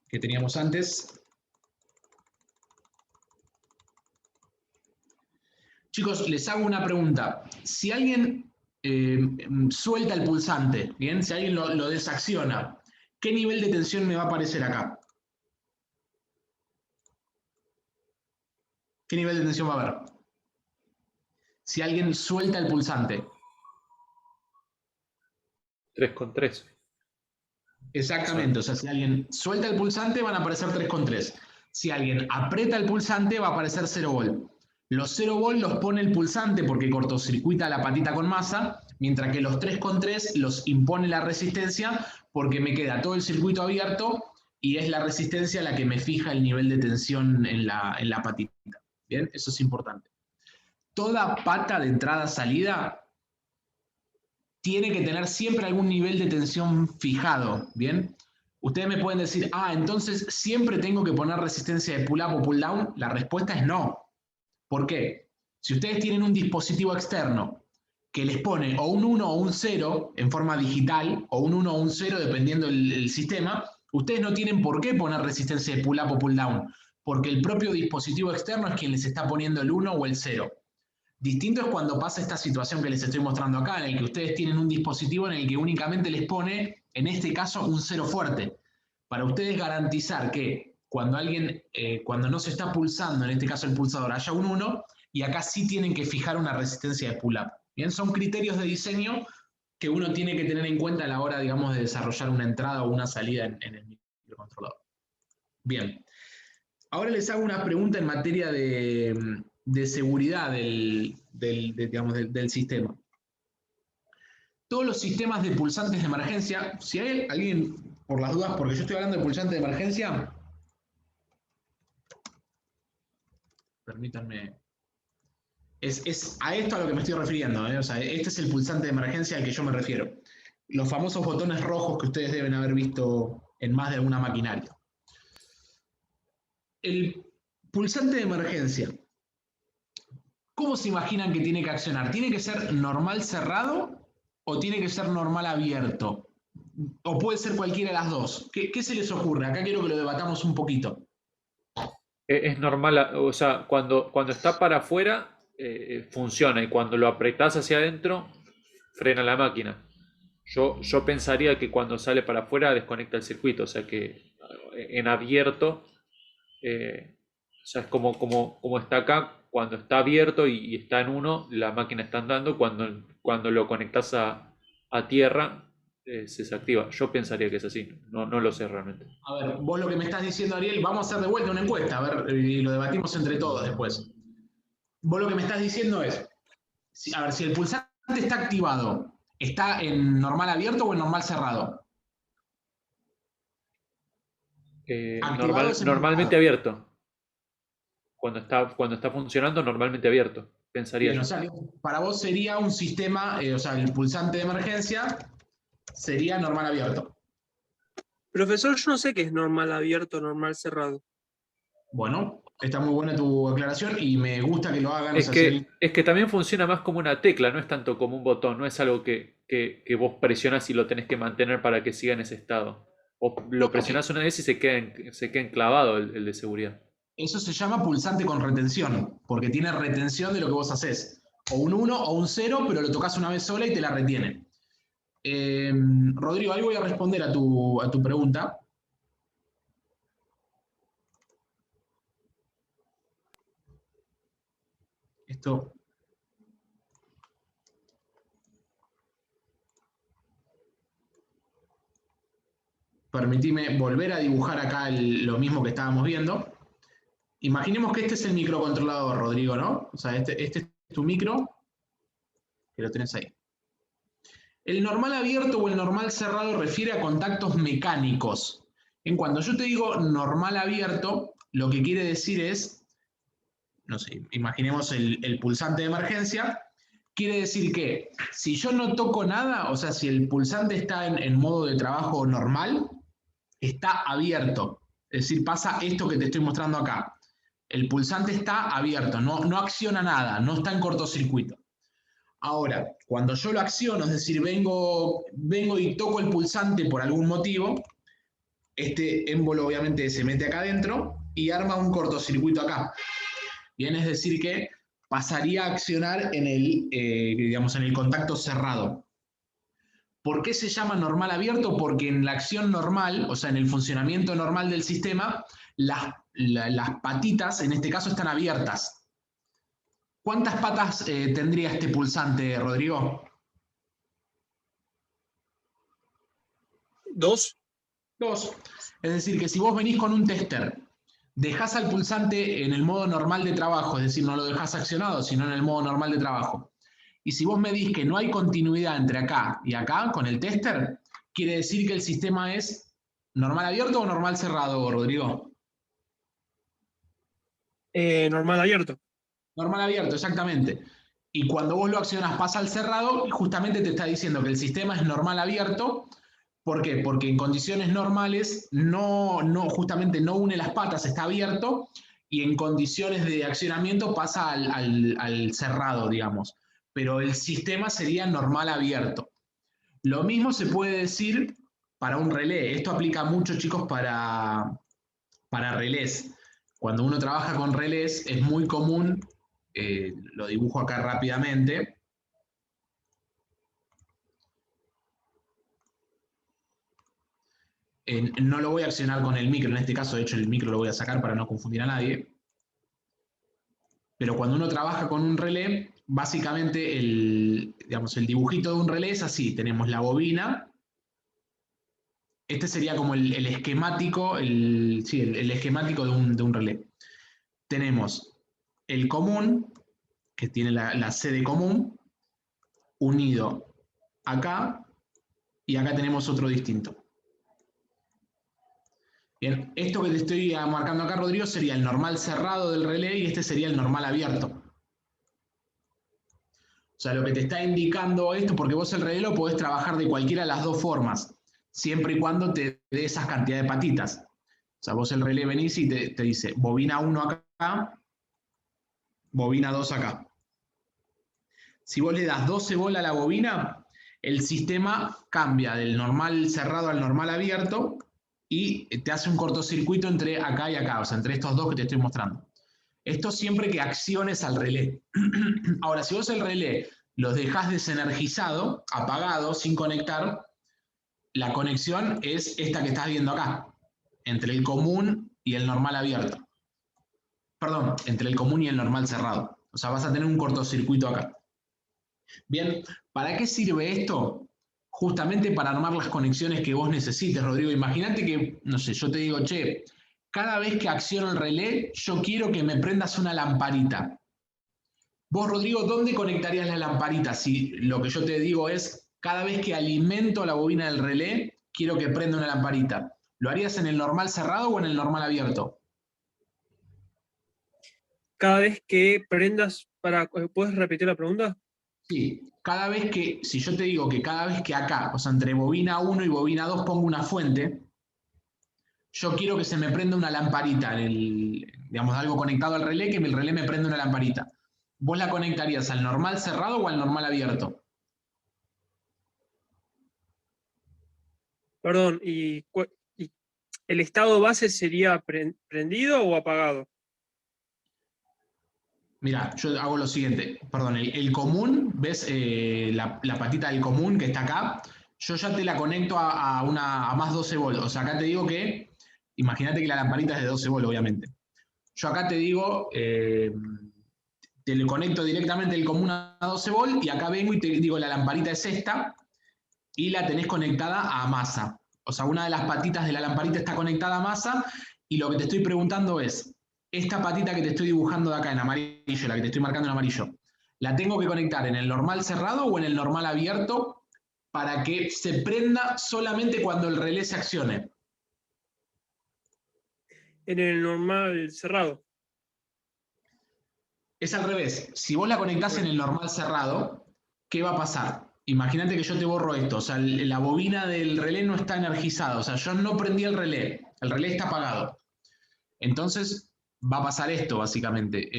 que teníamos antes. Chicos, les hago una pregunta. Si alguien suelta el pulsante, ¿bien? Si alguien lo desacciona, ¿qué nivel de tensión me va a aparecer acá? ¿Qué nivel de tensión va a haber? Si alguien suelta el pulsante. 3,3. Exactamente, o sea, si alguien suelta el pulsante van a aparecer 3,3. Si alguien aprieta el pulsante, va a aparecer 0 volt. Los 0 volt los pone el pulsante porque cortocircuita la patita con masa, mientras que los 3,3 los impone la resistencia porque me queda todo el circuito abierto y es la resistencia la que me fija el nivel de tensión en la patita. ¿Bien? Eso es importante. Toda pata de entrada-salida tiene que tener siempre algún nivel de tensión fijado. ¿Bien? Ustedes me pueden decir, entonces siempre tengo que poner resistencia de pull-up o pull-down. La respuesta es no. ¿Por qué? Si ustedes tienen un dispositivo externo que les pone o un 1 o un 0 en forma digital, o un 1 o un 0 dependiendo del sistema, ustedes no tienen por qué poner resistencia de pull-up o pull-down, porque el propio dispositivo externo es quien les está poniendo el 1 o el 0. Distinto es cuando pasa esta situación que les estoy mostrando acá, en el que ustedes tienen un dispositivo en el que únicamente les pone, en este caso, un 0 fuerte. Para ustedes garantizar que cuando no se está pulsando, en este caso el pulsador, haya un 1, y acá sí tienen que fijar una resistencia de pull-up. Bien, son criterios de diseño que uno tiene que tener en cuenta a la hora, digamos, de desarrollar una entrada o una salida en el microcontrolador. Bien, ahora les hago una pregunta en materia de seguridad del sistema. Todos los sistemas de pulsantes de emergencia, si hay alguien, por las dudas, porque yo estoy hablando de pulsante de emergencia, permítanme, es a esto a lo que me estoy refiriendo, ¿eh? O sea, este es el pulsante de emergencia al que yo me refiero. Los famosos botones rojos que ustedes deben haber visto en más de alguna maquinaria. El pulsante de emergencia, ¿cómo se imaginan que tiene que accionar? ¿Tiene que ser normal cerrado o tiene que ser normal abierto? ¿O puede ser cualquiera de las dos? ¿Qué se les ocurre? Acá quiero que lo debatamos un poquito. Es normal, o sea, cuando está para afuera funciona, y cuando lo apretás hacia adentro frena la máquina. Yo pensaría que cuando sale para afuera desconecta el circuito, o sea que en abierto, o sea, es como está acá, cuando está abierto y está en 1, la máquina está andando. Cuando lo conectas a tierra, se desactiva. Yo pensaría que es así, no lo sé realmente. A ver, vos lo que me estás diciendo, Ariel, vamos a hacer de vuelta una encuesta, a ver, y lo debatimos entre todos después. Vos lo que me estás diciendo es, a ver, si el pulsante está activado, ¿está en normal abierto o en normal cerrado? Normalmente abierto. Cuando está funcionando, normalmente abierto, pensaría Bien, yo. o sea, para vos sería un sistema, o sea, el pulsante de emergencia sería normal abierto. Profesor, yo no sé qué es normal abierto, normal cerrado. Bueno, está muy buena tu aclaración y me gusta que lo hagan. Es o sea, que también funciona más como una tecla, no es tanto como un botón, no es algo que vos presionás y lo tenés que mantener para que siga en ese estado. O lo presionás una vez y se queda enclavado el de seguridad. eso se llama pulsante con retención, porque tiene retención de lo que vos haces. O un 1 o un 0, pero lo tocas una vez sola y te la retiene. Rodrigo, ahí voy a responder a tu pregunta. Esto. Permitime volver a dibujar acá lo mismo que estábamos viendo. Imaginemos que este es el microcontrolador, Rodrigo, ¿no? O sea, este es tu micro, que lo tenés ahí. El normal abierto o el normal cerrado refiere a contactos mecánicos. En cuanto yo te digo normal abierto, lo que quiere decir es, no sé, imaginemos el pulsante de emergencia, quiere decir que si yo no toco nada, o sea, si el pulsante está en modo de trabajo normal, está abierto. Es decir, pasa esto que te estoy mostrando acá. El pulsante está abierto, no acciona nada, no está en cortocircuito. Ahora, cuando yo lo acciono, es decir, vengo y toco el pulsante por algún motivo, este émbolo obviamente se mete acá adentro y arma un cortocircuito acá. Bien, es decir que pasaría a accionar en el contacto cerrado. ¿Por qué se llama normal abierto? Porque en la acción normal, o sea, en el funcionamiento normal del sistema, las patitas, en este caso, están abiertas. ¿Cuántas patas tendría este pulsante, Rodrigo? 2. 2. Es decir, que si vos venís con un tester dejás al pulsante en el modo normal de trabajo, es decir, no lo dejás accionado, sino en el modo normal de trabajo. Y si vos medís que no hay continuidad entre acá y acá con el tester, quiere decir que el sistema es normal abierto o normal cerrado, Rodrigo. Normal abierto. Normal abierto, exactamente. Y cuando vos lo accionás pasa al cerrado y justamente te está diciendo que el sistema es normal abierto. ¿Por qué? Porque en condiciones normales justamente no une las patas, está abierto, y en condiciones de accionamiento pasa al cerrado, digamos. Pero el sistema sería normal abierto. Lo mismo se puede decir para un relé. Esto aplica mucho, chicos, para relés. Cuando uno trabaja con relés es muy común, lo dibujo acá rápidamente. No lo voy a accionar con el micro, en este caso, de hecho, el micro lo voy a sacar para no confundir a nadie. Pero cuando uno trabaja con un relé, básicamente digamos, el dibujito de un relé es así. Tenemos la bobina. Este sería como el esquemático, el esquemático de un relé. Tenemos el común, que tiene la C de común, unido acá, y acá tenemos otro distinto. Bien, esto que te estoy marcando acá, Rodrigo, sería el normal cerrado del relé y este sería el normal abierto. O sea, lo que te está indicando esto, porque vos el relé lo podés trabajar de cualquiera de las dos formas, siempre y cuando te dé esas cantidades de patitas. O sea, vos el relé venís y te dice bobina 1 acá, bobina 2 acá. Si vos le das 12 bolas a la bobina, el sistema cambia del normal cerrado al normal abierto y te hace un cortocircuito entre acá y acá, o sea, entre estos dos que te estoy mostrando. Esto siempre que acciones al relé. Ahora, si vos el relé los dejás desenergizado, apagado, sin conectar, la conexión es esta que estás viendo acá, entre el común y el normal abierto. Perdón, entre el común y el normal cerrado. O sea, vas a tener un cortocircuito acá. Bien, ¿para qué sirve esto? Justamente para armar las conexiones que vos necesites, Rodrigo. Imagínate que, no sé, yo te digo, che, cada vez que acciono el relé, yo quiero que me prendas una lamparita. Vos, Rodrigo, ¿dónde conectarías la lamparita? Si lo que yo te digo es, cada vez que alimento la bobina del relé, quiero que prenda una lamparita. ¿Lo harías en el normal cerrado o en el normal abierto? Cada vez que prendas, ¿puedes repetir la pregunta? Sí, cada vez que, si yo te digo que cada vez que acá, o sea, entre bobina 1 y bobina 2 pongo una fuente, yo quiero que se me prenda una lamparita, digamos, algo conectado al relé, que el relé me prenda una lamparita. ¿Vos la conectarías al normal cerrado o al normal abierto? Perdón, ¿y el estado base sería prendido o apagado? Mira, yo hago lo siguiente, perdón, el común, ¿ves la patita del común que está acá? Yo ya te la conecto a más 12 volts. O sea, acá te digo que, imagínate que la lamparita es de 12 volts, obviamente. Yo acá te digo, te le conecto directamente el común a 12 volts y acá vengo y te digo, la lamparita es esta y la tenés conectada a masa. O sea, una de las patitas de la lamparita está conectada a masa y lo que te estoy preguntando es, esta patita que te estoy dibujando de acá en amarillo, la que te estoy marcando en amarillo, ¿la tengo que conectar en el normal cerrado o en el normal abierto para que se prenda solamente cuando el relé se accione? En el normal cerrado. Es al revés. Si vos la conectás en el normal cerrado, ¿qué va a pasar? Imagínate que yo te borro esto. O sea, la bobina del relé no está energizada. O sea, yo no prendí el relé. El relé está apagado. Entonces, va a pasar esto, básicamente.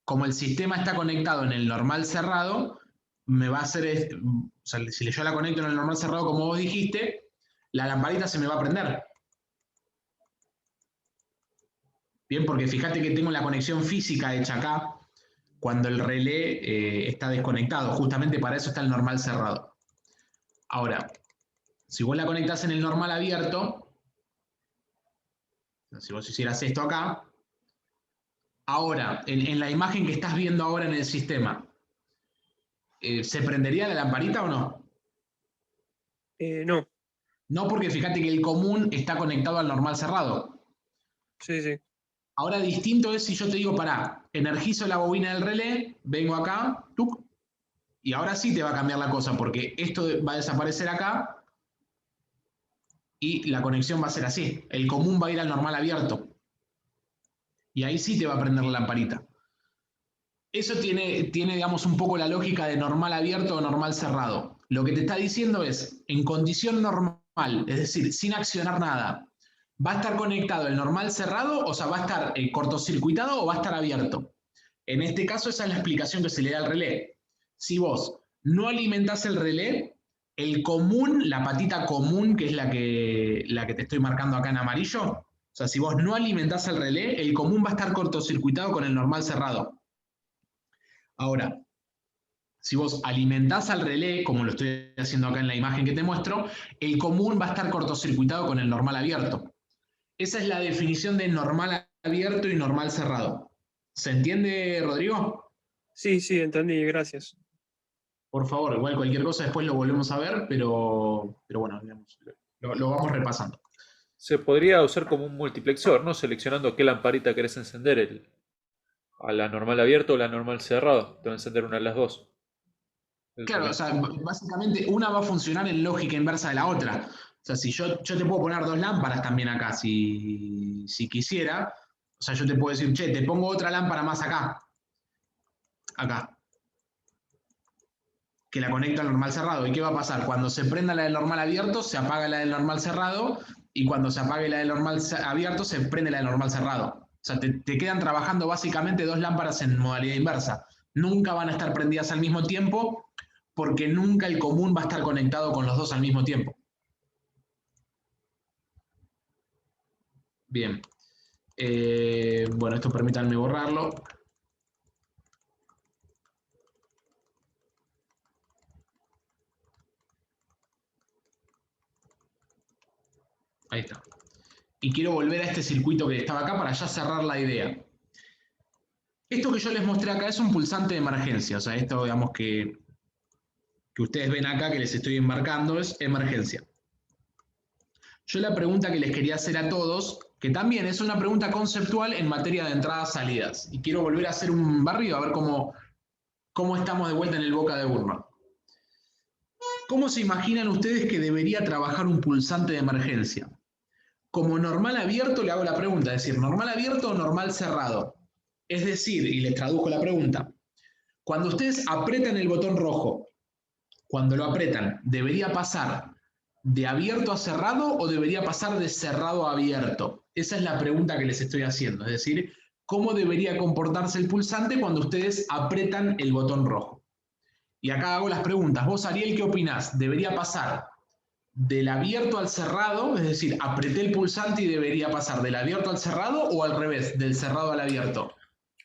Como el sistema está conectado en el normal cerrado, me va a hacer... O sea, si yo la conecto en el normal cerrado, como vos dijiste, la lamparita se me va a prender. Bien, porque fíjate que tengo la conexión física hecha acá cuando el relé está desconectado. Justamente para eso está el normal cerrado. Ahora, si vos la conectás en el normal abierto, si vos hicieras esto acá, ahora, en la imagen que estás viendo ahora en el sistema, ¿se prendería la lamparita o no? No. No, porque fíjate que el común está conectado al normal cerrado. Sí, sí. Ahora distinto es si yo te digo, pará, energizo la bobina del relé, vengo acá, tuc, y ahora sí te va a cambiar la cosa, porque esto va a desaparecer acá y la conexión va a ser así. El común va a ir al normal abierto. Y ahí sí te va a prender la lamparita. Eso tiene, digamos, un poco la lógica de normal abierto o normal cerrado. Lo que te está diciendo es, en condición normal, es decir, sin accionar nada, ¿va a estar conectado el normal cerrado? O sea, ¿va a estar cortocircuitado o va a estar abierto? En este caso, esa es la explicación que se le da al relé. Si vos no alimentás el relé, el común, la patita común, que es la que te estoy marcando acá en amarillo, o sea, si vos no alimentás el relé, el común va a estar cortocircuitado con el normal cerrado. Ahora, si vos alimentás al relé, como lo estoy haciendo acá en la imagen que te muestro, el común va a estar cortocircuitado con el normal abierto. Esa es la definición de normal abierto y normal cerrado. ¿Se entiende, Rodrigo? Sí, sí, entendí, gracias. Por favor, igual cualquier cosa después lo volvemos a ver, pero bueno, digamos, lo vamos repasando. Se podría usar como un multiplexor, ¿no? Seleccionando qué lamparita querés encender, a la normal abierto o la normal cerrado. Te va a encender una de las dos. Claro, o sea, básicamente una va a funcionar en lógica inversa de la otra. O sea, si yo te puedo poner dos lámparas también acá, si quisiera. O sea, yo te puedo decir, che, te pongo otra lámpara más acá. Acá. Que la conecto al normal cerrado. ¿Y qué va a pasar? Cuando se prenda la del normal abierto, se apaga la del normal cerrado. Y cuando se apague la del normal abierto, se prende la del normal cerrado. O sea, te quedan trabajando básicamente dos lámparas en modalidad inversa. Nunca van a estar prendidas al mismo tiempo, porque nunca el común va a estar conectado con los dos al mismo tiempo. Bien. Bueno, esto permítanme borrarlo. Ahí está. Y quiero volver a este circuito que estaba acá para ya cerrar la idea. Esto que yo les mostré acá es un pulsante de emergencia. O sea, esto, digamos, que ustedes ven acá que les estoy embarcando es emergencia. Yo la pregunta que les quería hacer a todos, que también es una pregunta conceptual en materia de entradas-salidas, y quiero volver a hacer un barrido a ver cómo estamos de vuelta en el Boca de Burma. ¿Cómo se imaginan ustedes que debería trabajar un pulsante de emergencia? Como normal abierto le hago la pregunta, es decir, normal abierto o normal cerrado. Es decir, y les traduzco la pregunta, cuando ustedes apretan el botón rojo, cuando lo apretan, ¿debería pasar de abierto a cerrado o debería pasar de cerrado a abierto? Esa es la pregunta que les estoy haciendo, es decir, ¿cómo debería comportarse el pulsante cuando ustedes apretan el botón rojo? Y acá hago las preguntas. Vos, Ariel, ¿qué opinás? ¿Debería pasar del abierto al cerrado? Es decir, apreté el pulsante y debería pasar del abierto al cerrado o al revés, del cerrado al abierto.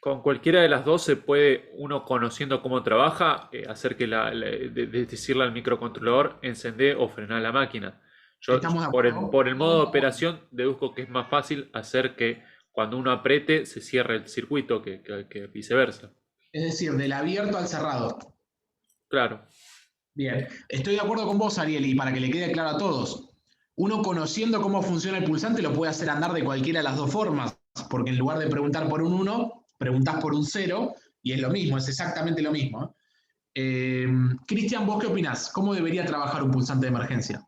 Con cualquiera de las dos se puede, uno conociendo cómo trabaja, hacer que decirle al microcontrolador encender o frenar la máquina. Yo ¿Estamos de por acuerdo? el modo de operación deduzco que es más fácil hacer que cuando uno apriete se cierre el circuito que viceversa. Es decir, del abierto al cerrado. Claro. Bien, estoy de acuerdo con vos, Ariel, y para que le quede claro a todos, uno conociendo cómo funciona el pulsante lo puede hacer andar de cualquiera de las dos formas, porque en lugar de preguntar por un 1, preguntás por un 0, y es lo mismo, es exactamente lo mismo. Cristian, ¿vos qué opinás? ¿Cómo debería trabajar un pulsante de emergencia?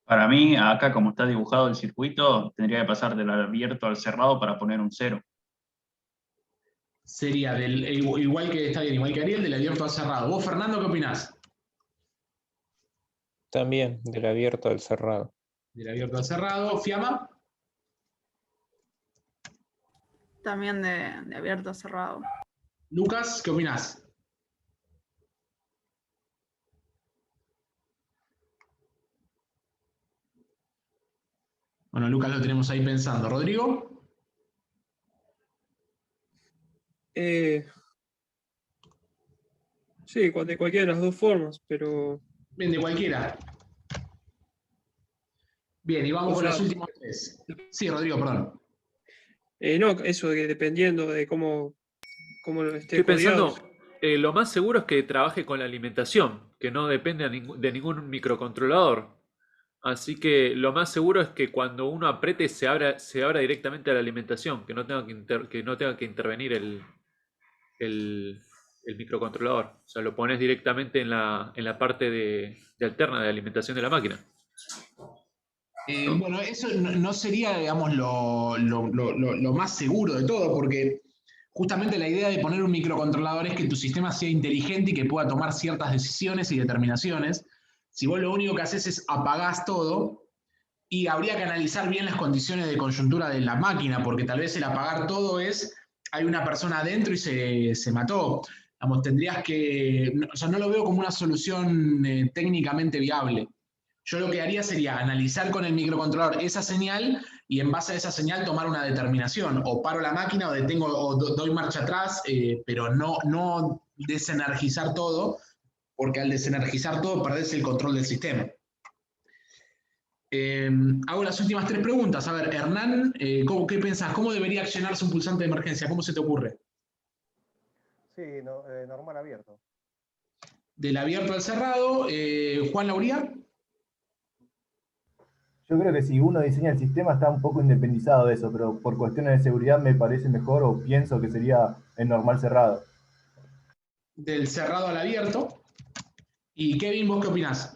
Para mí, acá como está dibujado el circuito, tendría que pasar del abierto al cerrado para poner un 0. Sería igual que está bien, igual que Ariel, del abierto al cerrado. ¿Vos, Fernando, qué opinás? También, del abierto al cerrado. Del abierto al cerrado. ¿Fiamma? También de abierto a cerrado. Lucas, ¿qué opinás? Bueno, Lucas lo tenemos ahí pensando. ¿Rodrigo? Sí, de cualquiera de las dos formas, pero Bien, de cualquiera. Bien, y vamos O con sea, los últimos tres. Sí, Rodrigo, perdón. no, eso de que dependiendo de cómo lo esté Estoy pensando, codiado. lo más seguro es que trabaje con la alimentación, que no depende de ningún microcontrolador. Así que lo más seguro es que cuando uno apriete se abra directamente a la alimentación, que no tenga que no tenga que intervenir el microcontrolador. O sea, lo pones directamente en la parte de alterna de alimentación de la máquina. Bueno, eso no sería, digamos, lo más seguro de todo, porque justamente la idea de poner un microcontrolador es que tu sistema sea inteligente y que pueda tomar ciertas decisiones y determinaciones. Si vos lo único que haces es apagás todo, y habría que analizar bien las condiciones de coyuntura de la máquina, porque tal vez el apagar todo es, hay una persona adentro y se mató. Vamos, tendrías que, o sea, no lo veo como una solución técnicamente viable. Yo lo que haría sería analizar con el microcontrolador esa señal y en base a esa señal tomar una determinación. O paro la máquina o detengo o doy marcha atrás, pero no desenergizar todo, porque al desenergizar todo perdés el control del sistema. Hago las últimas 3 preguntas. A ver, Hernán, ¿qué pensás? ¿Cómo debería accionarse un pulsante de emergencia? ¿Cómo se te ocurre? Sí, normal abierto. Del abierto al cerrado. Juan Lauría. Yo creo que si uno diseña el sistema está un poco independizado de eso, pero por cuestiones de seguridad me parece mejor o pienso que sería el normal cerrado. Del cerrado al abierto. Y Kevin, ¿vos qué opinás?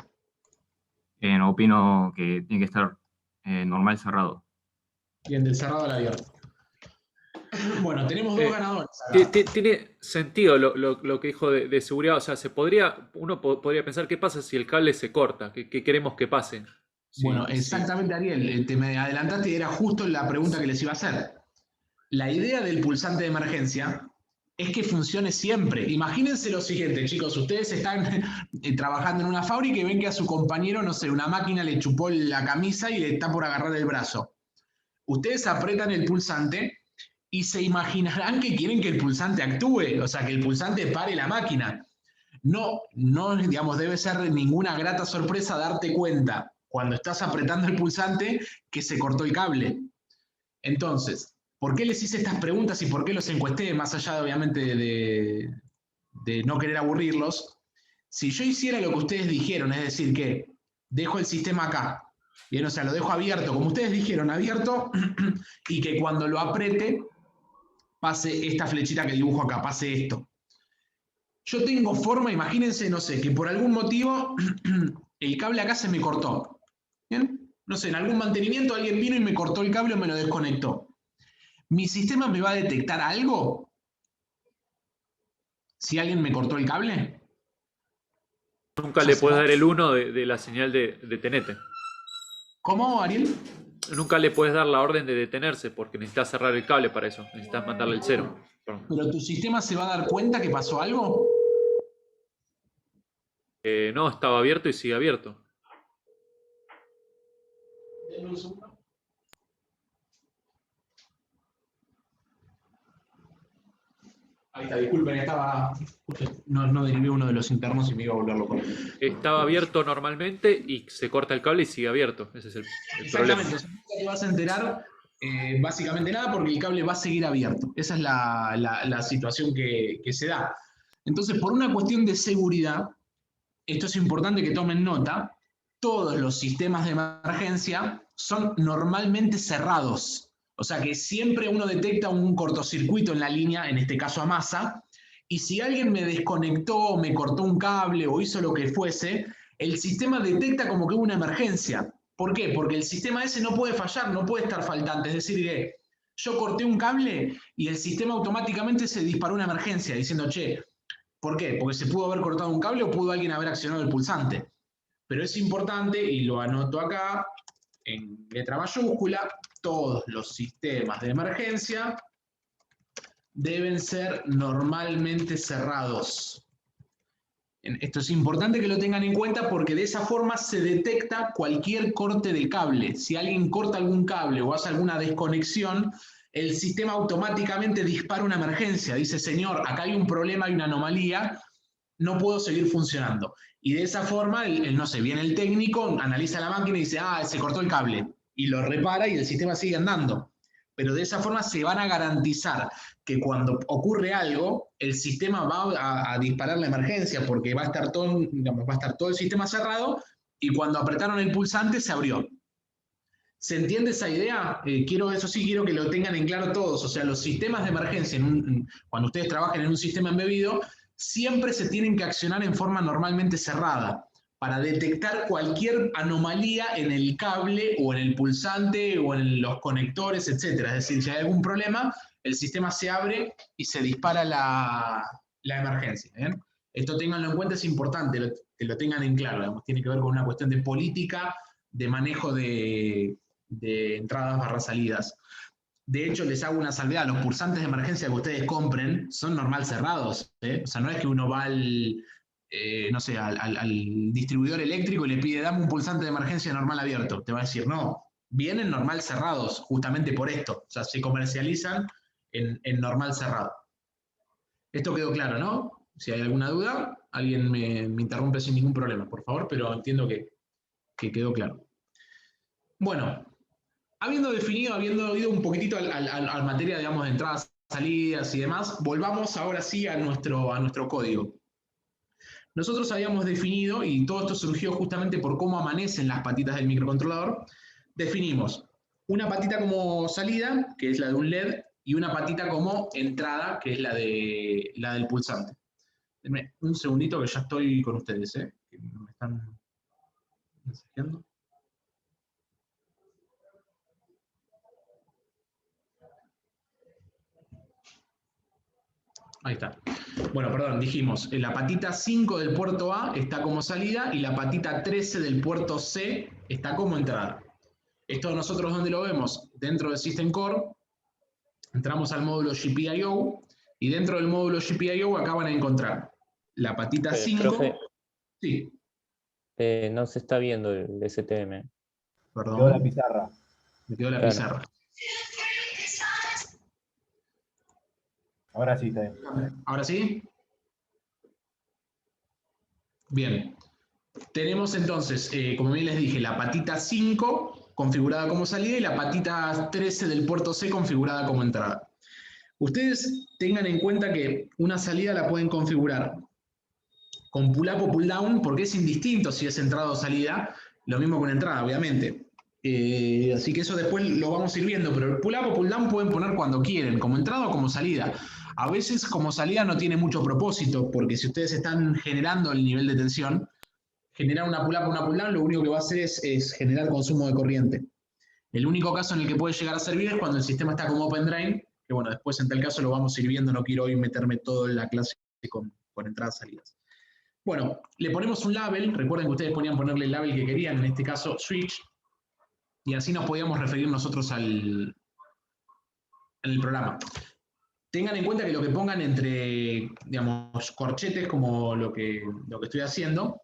Opino que tiene que estar normal cerrado. Bien, del cerrado al abierto. Bueno, tenemos 2 ganadores acá. Tiene sentido lo que dijo de seguridad. O sea, uno podría pensar qué pasa si el cable se corta, qué queremos que pase. Bueno, exactamente, Ariel, te me adelantaste y era justo la pregunta que les iba a hacer. La idea del pulsante de emergencia es que funcione siempre. Imagínense lo siguiente, chicos, ustedes están trabajando en una fábrica y ven que a su compañero, no sé, una máquina le chupó la camisa y le está por agarrar el brazo. Ustedes apretan el pulsante y se imaginarán que quieren que el pulsante actúe, o sea, que el pulsante pare la máquina. No, digamos, debe ser ninguna grata sorpresa darte cuenta cuando estás apretando el pulsante que se cortó el cable. Entonces, ¿por qué les hice estas preguntas y por qué los encuesté, más allá de, obviamente, de no querer aburrirlos? Si yo hiciera lo que ustedes dijeron, es decir, que dejo el sistema acá, bien, o sea, lo dejo abierto, como ustedes dijeron, abierto, y que cuando lo apriete, pase esta flechita que dibujo acá, pase esto. Yo tengo forma, imagínense, no sé, que por algún motivo el cable acá se me cortó. ¿Bien? No sé, en algún mantenimiento alguien vino y me cortó el cable o me lo desconectó. ¿Mi sistema me va a detectar algo? Si alguien me cortó el cable. Nunca le puedes dar el 1 de la señal de detenete. ¿Cómo, Ariel? Nunca le puedes dar la orden de detenerse porque necesitas cerrar el cable para eso. Necesitas mandarle el 0. Perdón. ¿Pero tu sistema se va a dar cuenta que pasó algo? No, estaba abierto y sigue abierto. Denme un segundo. Ahí está, disculpen, no derivé uno de los internos y me iba a volver loco. Estaba abierto normalmente y se corta el cable y sigue abierto. Ese es el problema. Exactamente, nunca te vas a enterar básicamente nada porque el cable va a seguir abierto. Esa es la situación que se da. Entonces, por una cuestión de seguridad, esto es importante que tomen nota, todos los sistemas de emergencia son normalmente cerrados. O sea que siempre uno detecta un cortocircuito en la línea, en este caso a masa, y si alguien me desconectó, me cortó un cable o hizo lo que fuese, el sistema detecta como que hubo una emergencia. ¿Por qué? Porque el sistema ese no puede fallar, no puede estar faltante. Es decir, que yo corté un cable y el sistema automáticamente se disparó una emergencia diciendo, che, ¿por qué? Porque se pudo haber cortado un cable o pudo alguien haber accionado el pulsante. Pero es importante, y lo anoto acá, en letra mayúscula, todos los sistemas de emergencia deben ser normalmente cerrados. Esto es importante que lo tengan en cuenta porque de esa forma se detecta cualquier corte de cable. Si alguien corta algún cable o hace alguna desconexión, el sistema automáticamente dispara una emergencia. Dice, señor, acá hay un problema, hay una anomalía, no puedo seguir funcionando. Y de esa forma, no sé, viene el técnico, analiza la máquina y dice, se cortó el cable. Y lo repara y el sistema sigue andando. Pero de esa forma se van a garantizar que cuando ocurre algo, el sistema va a disparar la emergencia porque va a estar todo el sistema cerrado y cuando apretaron el pulsante se abrió. ¿Se entiende esa idea? Eso sí quiero que lo tengan en claro todos. O sea, los sistemas de emergencia, cuando ustedes trabajan en un sistema embebido, siempre se tienen que accionar en forma normalmente cerrada para detectar cualquier anomalía en el cable o en el pulsante o en los conectores, etc. Es decir, si hay algún problema, el sistema se abre y se dispara la emergencia. ¿Bien? Esto ténganlo en cuenta, es importante que lo tengan en claro. Digamos, tiene que ver con una cuestión de política, de manejo de entradas / salidas. De hecho, les hago una salvedad, los pulsantes de emergencia que ustedes compren son normal cerrados, ¿eh? O sea, no es que uno va no sé, al distribuidor eléctrico y le pide, dame un pulsante de emergencia normal abierto. Te va a decir, no, vienen normal cerrados, justamente por esto. O sea, se comercializan en normal cerrado. Esto quedó claro, ¿no? Si hay alguna duda, alguien me interrumpe sin ningún problema, por favor, pero entiendo que quedó claro. Bueno, habiendo ido un poquitito a la materia, digamos, de entradas, salidas y demás, volvamos ahora sí a nuestro código. Nosotros habíamos definido, y todo esto surgió justamente por cómo amanecen las patitas del microcontrolador, definimos una patita como salida, que es la de un LED, y una patita como entrada, que es la del pulsante. Denme un segundito que ya estoy con ustedes, que me están mensajeando. Ahí está. Bueno, perdón, dijimos, la patita 5 del puerto A está como salida y la patita 13 del puerto C está como entrada. Esto nosotros, ¿dónde lo vemos? Dentro del System Core, entramos al módulo GPIO y dentro del módulo GPIO acá van a encontrar la patita 5. Profe, Sí, no se está viendo el STM. Quedó la perdón, pizarra. me quedó la Claro. pizarra. Ahora sí está bien. ¿Ahora sí? Bien. Tenemos entonces, como bien les dije, la patita 5 configurada como salida y la patita 13 del puerto C configurada como entrada. Ustedes tengan en cuenta que una salida la pueden configurar con pull up o pull down porque es indistinto si es entrada o salida, lo mismo con entrada, obviamente. Así que eso después lo vamos a ir viendo, pero el pull up o pull down pueden poner cuando quieren, como entrada o como salida. A veces como salida no tiene mucho propósito, porque si ustedes están generando el nivel de tensión, generar una pull up o una pull down lo único que va a hacer es generar consumo de corriente. El único caso en el que puede llegar a servir es cuando el sistema está como open drain, que bueno, después en tal caso lo vamos a ir viendo, no quiero hoy meterme todo en la clase con entradas y salidas. Bueno, le ponemos un label, recuerden que ustedes podían ponerle el label que querían, en este caso switch, y así nos podíamos referir nosotros en el programa. Tengan en cuenta que lo que pongan entre, digamos, corchetes, como lo que estoy haciendo,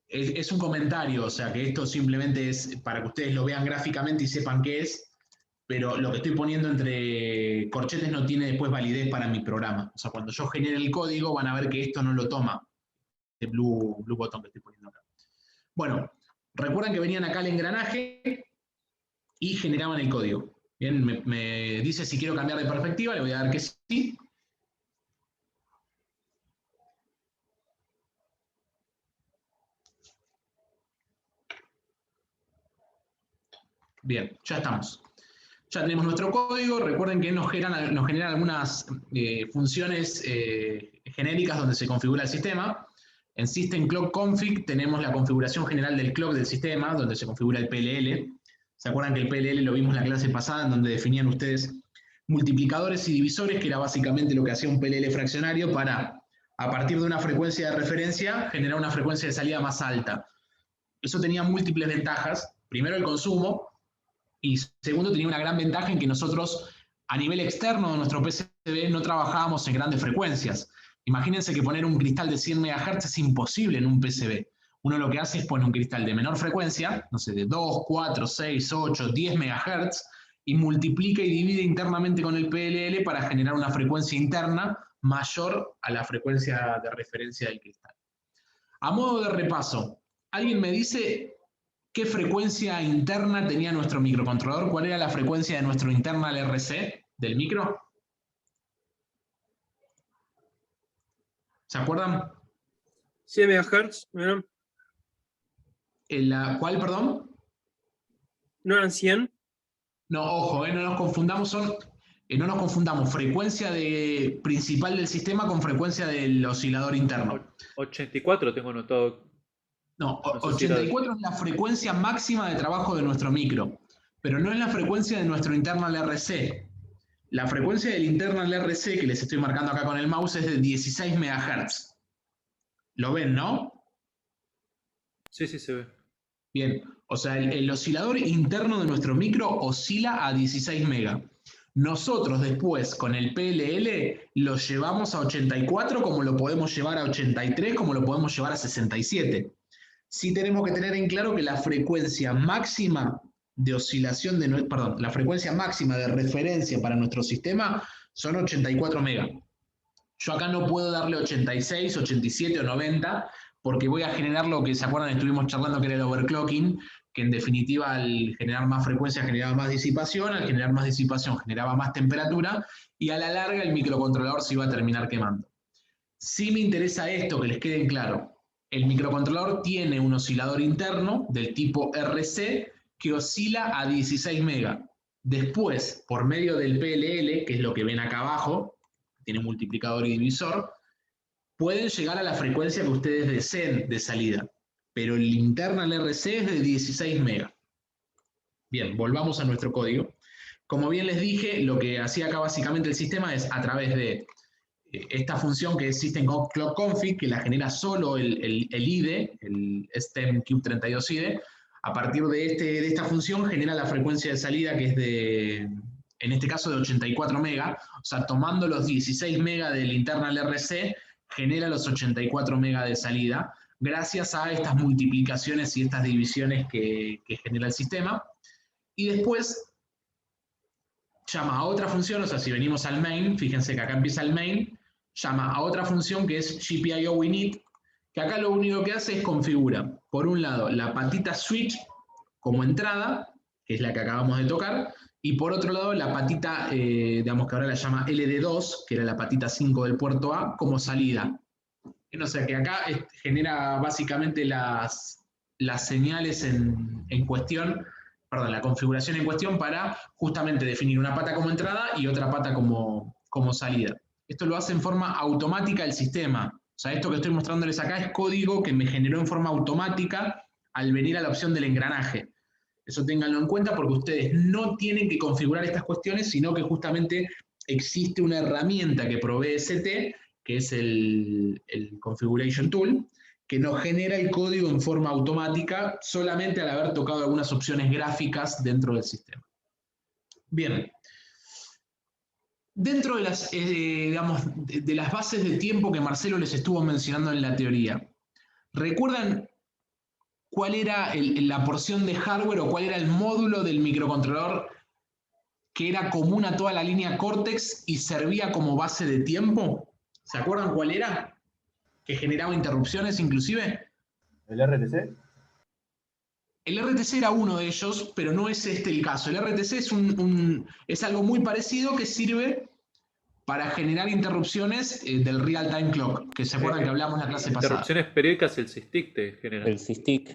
es un comentario, o sea que esto simplemente es para que ustedes lo vean gráficamente y sepan qué es, pero lo que estoy poniendo entre corchetes no tiene después validez para mi programa. O sea, cuando yo genere el código van a ver que esto no lo toma, este blue button que estoy poniendo acá. Bueno, recuerden que venían acá al engranaje y generaban el código. Bien, me dice si quiero cambiar de perspectiva, le voy a dar que sí. Bien, ya estamos. Ya tenemos nuestro código. Recuerden que nos generan algunas funciones genéricas donde se configura el sistema. En System Clock Config tenemos la configuración general del clock del sistema, donde se configura el PLL. ¿Se acuerdan que el PLL lo vimos en la clase pasada, en donde definían ustedes multiplicadores y divisores, que era básicamente lo que hacía un PLL fraccionario para, a partir de una frecuencia de referencia, generar una frecuencia de salida más alta? Eso tenía múltiples ventajas. Primero, el consumo. Y segundo, tenía una gran ventaja en que nosotros, a nivel externo de nuestro PCB, no trabajábamos en grandes frecuencias. Imagínense que poner un cristal de 100 MHz es imposible en un PCB. Uno lo que hace es poner un cristal de menor frecuencia, no sé, de 2, 4, 6, 8, 10 MHz, y multiplica y divide internamente con el PLL para generar una frecuencia interna mayor a la frecuencia de referencia del cristal. A modo de repaso, ¿alguien me dice qué frecuencia interna tenía nuestro microcontrolador? ¿Cuál era la frecuencia de nuestro internal RC del micro? ¿Se acuerdan? 100 MHz, ¿no? ¿Cuál, perdón? ¿No eran 100? No, ojo, no nos confundamos, no nos confundamos frecuencia principal del sistema con frecuencia del oscilador interno. 84 tengo notado. No, No sé si era- 84 es la frecuencia máxima de trabajo de nuestro micro, pero no es la frecuencia de nuestro internal RC. La frecuencia del internal RC, que les estoy marcando acá con el mouse, es de 16 MHz. ¿Lo ven, no? Sí, sí se ve. Bien, o sea, el oscilador interno de nuestro micro oscila a 16 MHz. Nosotros después, con el PLL, lo llevamos a 84, como lo podemos llevar a 83, como lo podemos llevar a 67. Sí tenemos que tener en claro que la frecuencia máxima de oscilación la frecuencia máxima de referencia para nuestro sistema son 84 megas. Yo acá no puedo darle 86, 87 o 90 porque voy a generar lo que se acuerdan estuvimos charlando que era el overclocking, que en definitiva al generar más frecuencia generaba más disipación, al generar más disipación generaba más temperatura y a la larga el microcontrolador se iba a terminar quemando. Sí me interesa esto, que les quede claro. El microcontrolador tiene un oscilador interno del tipo RC que oscila a 16 megas. Después, por medio del PLL, que es lo que ven acá abajo, tiene multiplicador y divisor, pueden llegar a la frecuencia que ustedes deseen de salida, pero el internal RC es de 16 megas. Bien, volvamos a nuestro código. Como bien les dije, lo que hacía acá básicamente el sistema es a través de esta función que es System Clock Config, que la genera solo el IDE, el STEM-Cube32 IDE, a partir de esta función genera la frecuencia de salida que es en este caso de 84 megas, o sea, tomando los 16 megas del internal RC, genera los 84 megas de salida, gracias a estas multiplicaciones y estas divisiones que genera el sistema. Y después llama a otra función, o sea, si venimos al main, fíjense que acá empieza el main, llama a otra función que es GPIO init, que acá lo único que hace es configura, por un lado, la patita switch como entrada, que es la que acabamos de tocar, y por otro lado, la patita, digamos que ahora la llama LD2, que era la patita 5 del puerto A, como salida. O sea, que acá genera básicamente las señales en cuestión, perdón, la configuración en cuestión para justamente definir una pata como entrada y otra pata como salida. Esto lo hace en forma automática el sistema. O sea, esto que estoy mostrándoles acá es código que me generó en forma automática al venir a la opción del engranaje. Eso ténganlo en cuenta porque ustedes no tienen que configurar estas cuestiones, sino que justamente existe una herramienta que provee ST, que es el Configuration Tool, que nos genera el código en forma automática solamente al haber tocado algunas opciones gráficas dentro del sistema. Bien. Dentro de las, digamos, de las bases de tiempo que Marcelo les estuvo mencionando en la teoría, ¿recuerdan cuál era la porción de hardware o cuál era el módulo del microcontrolador que era común a toda la línea Cortex y servía como base de tiempo? ¿Se acuerdan cuál era? ¿Que generaba interrupciones inclusive? ¿El RTC? El RTC era uno de ellos, pero no es este el caso. El RTC es algo muy parecido que sirve para generar interrupciones del real-time clock, que se acuerdan que hablamos en la clase pasada. Interrupciones periódicas, el SysTick te genera. El SysTick.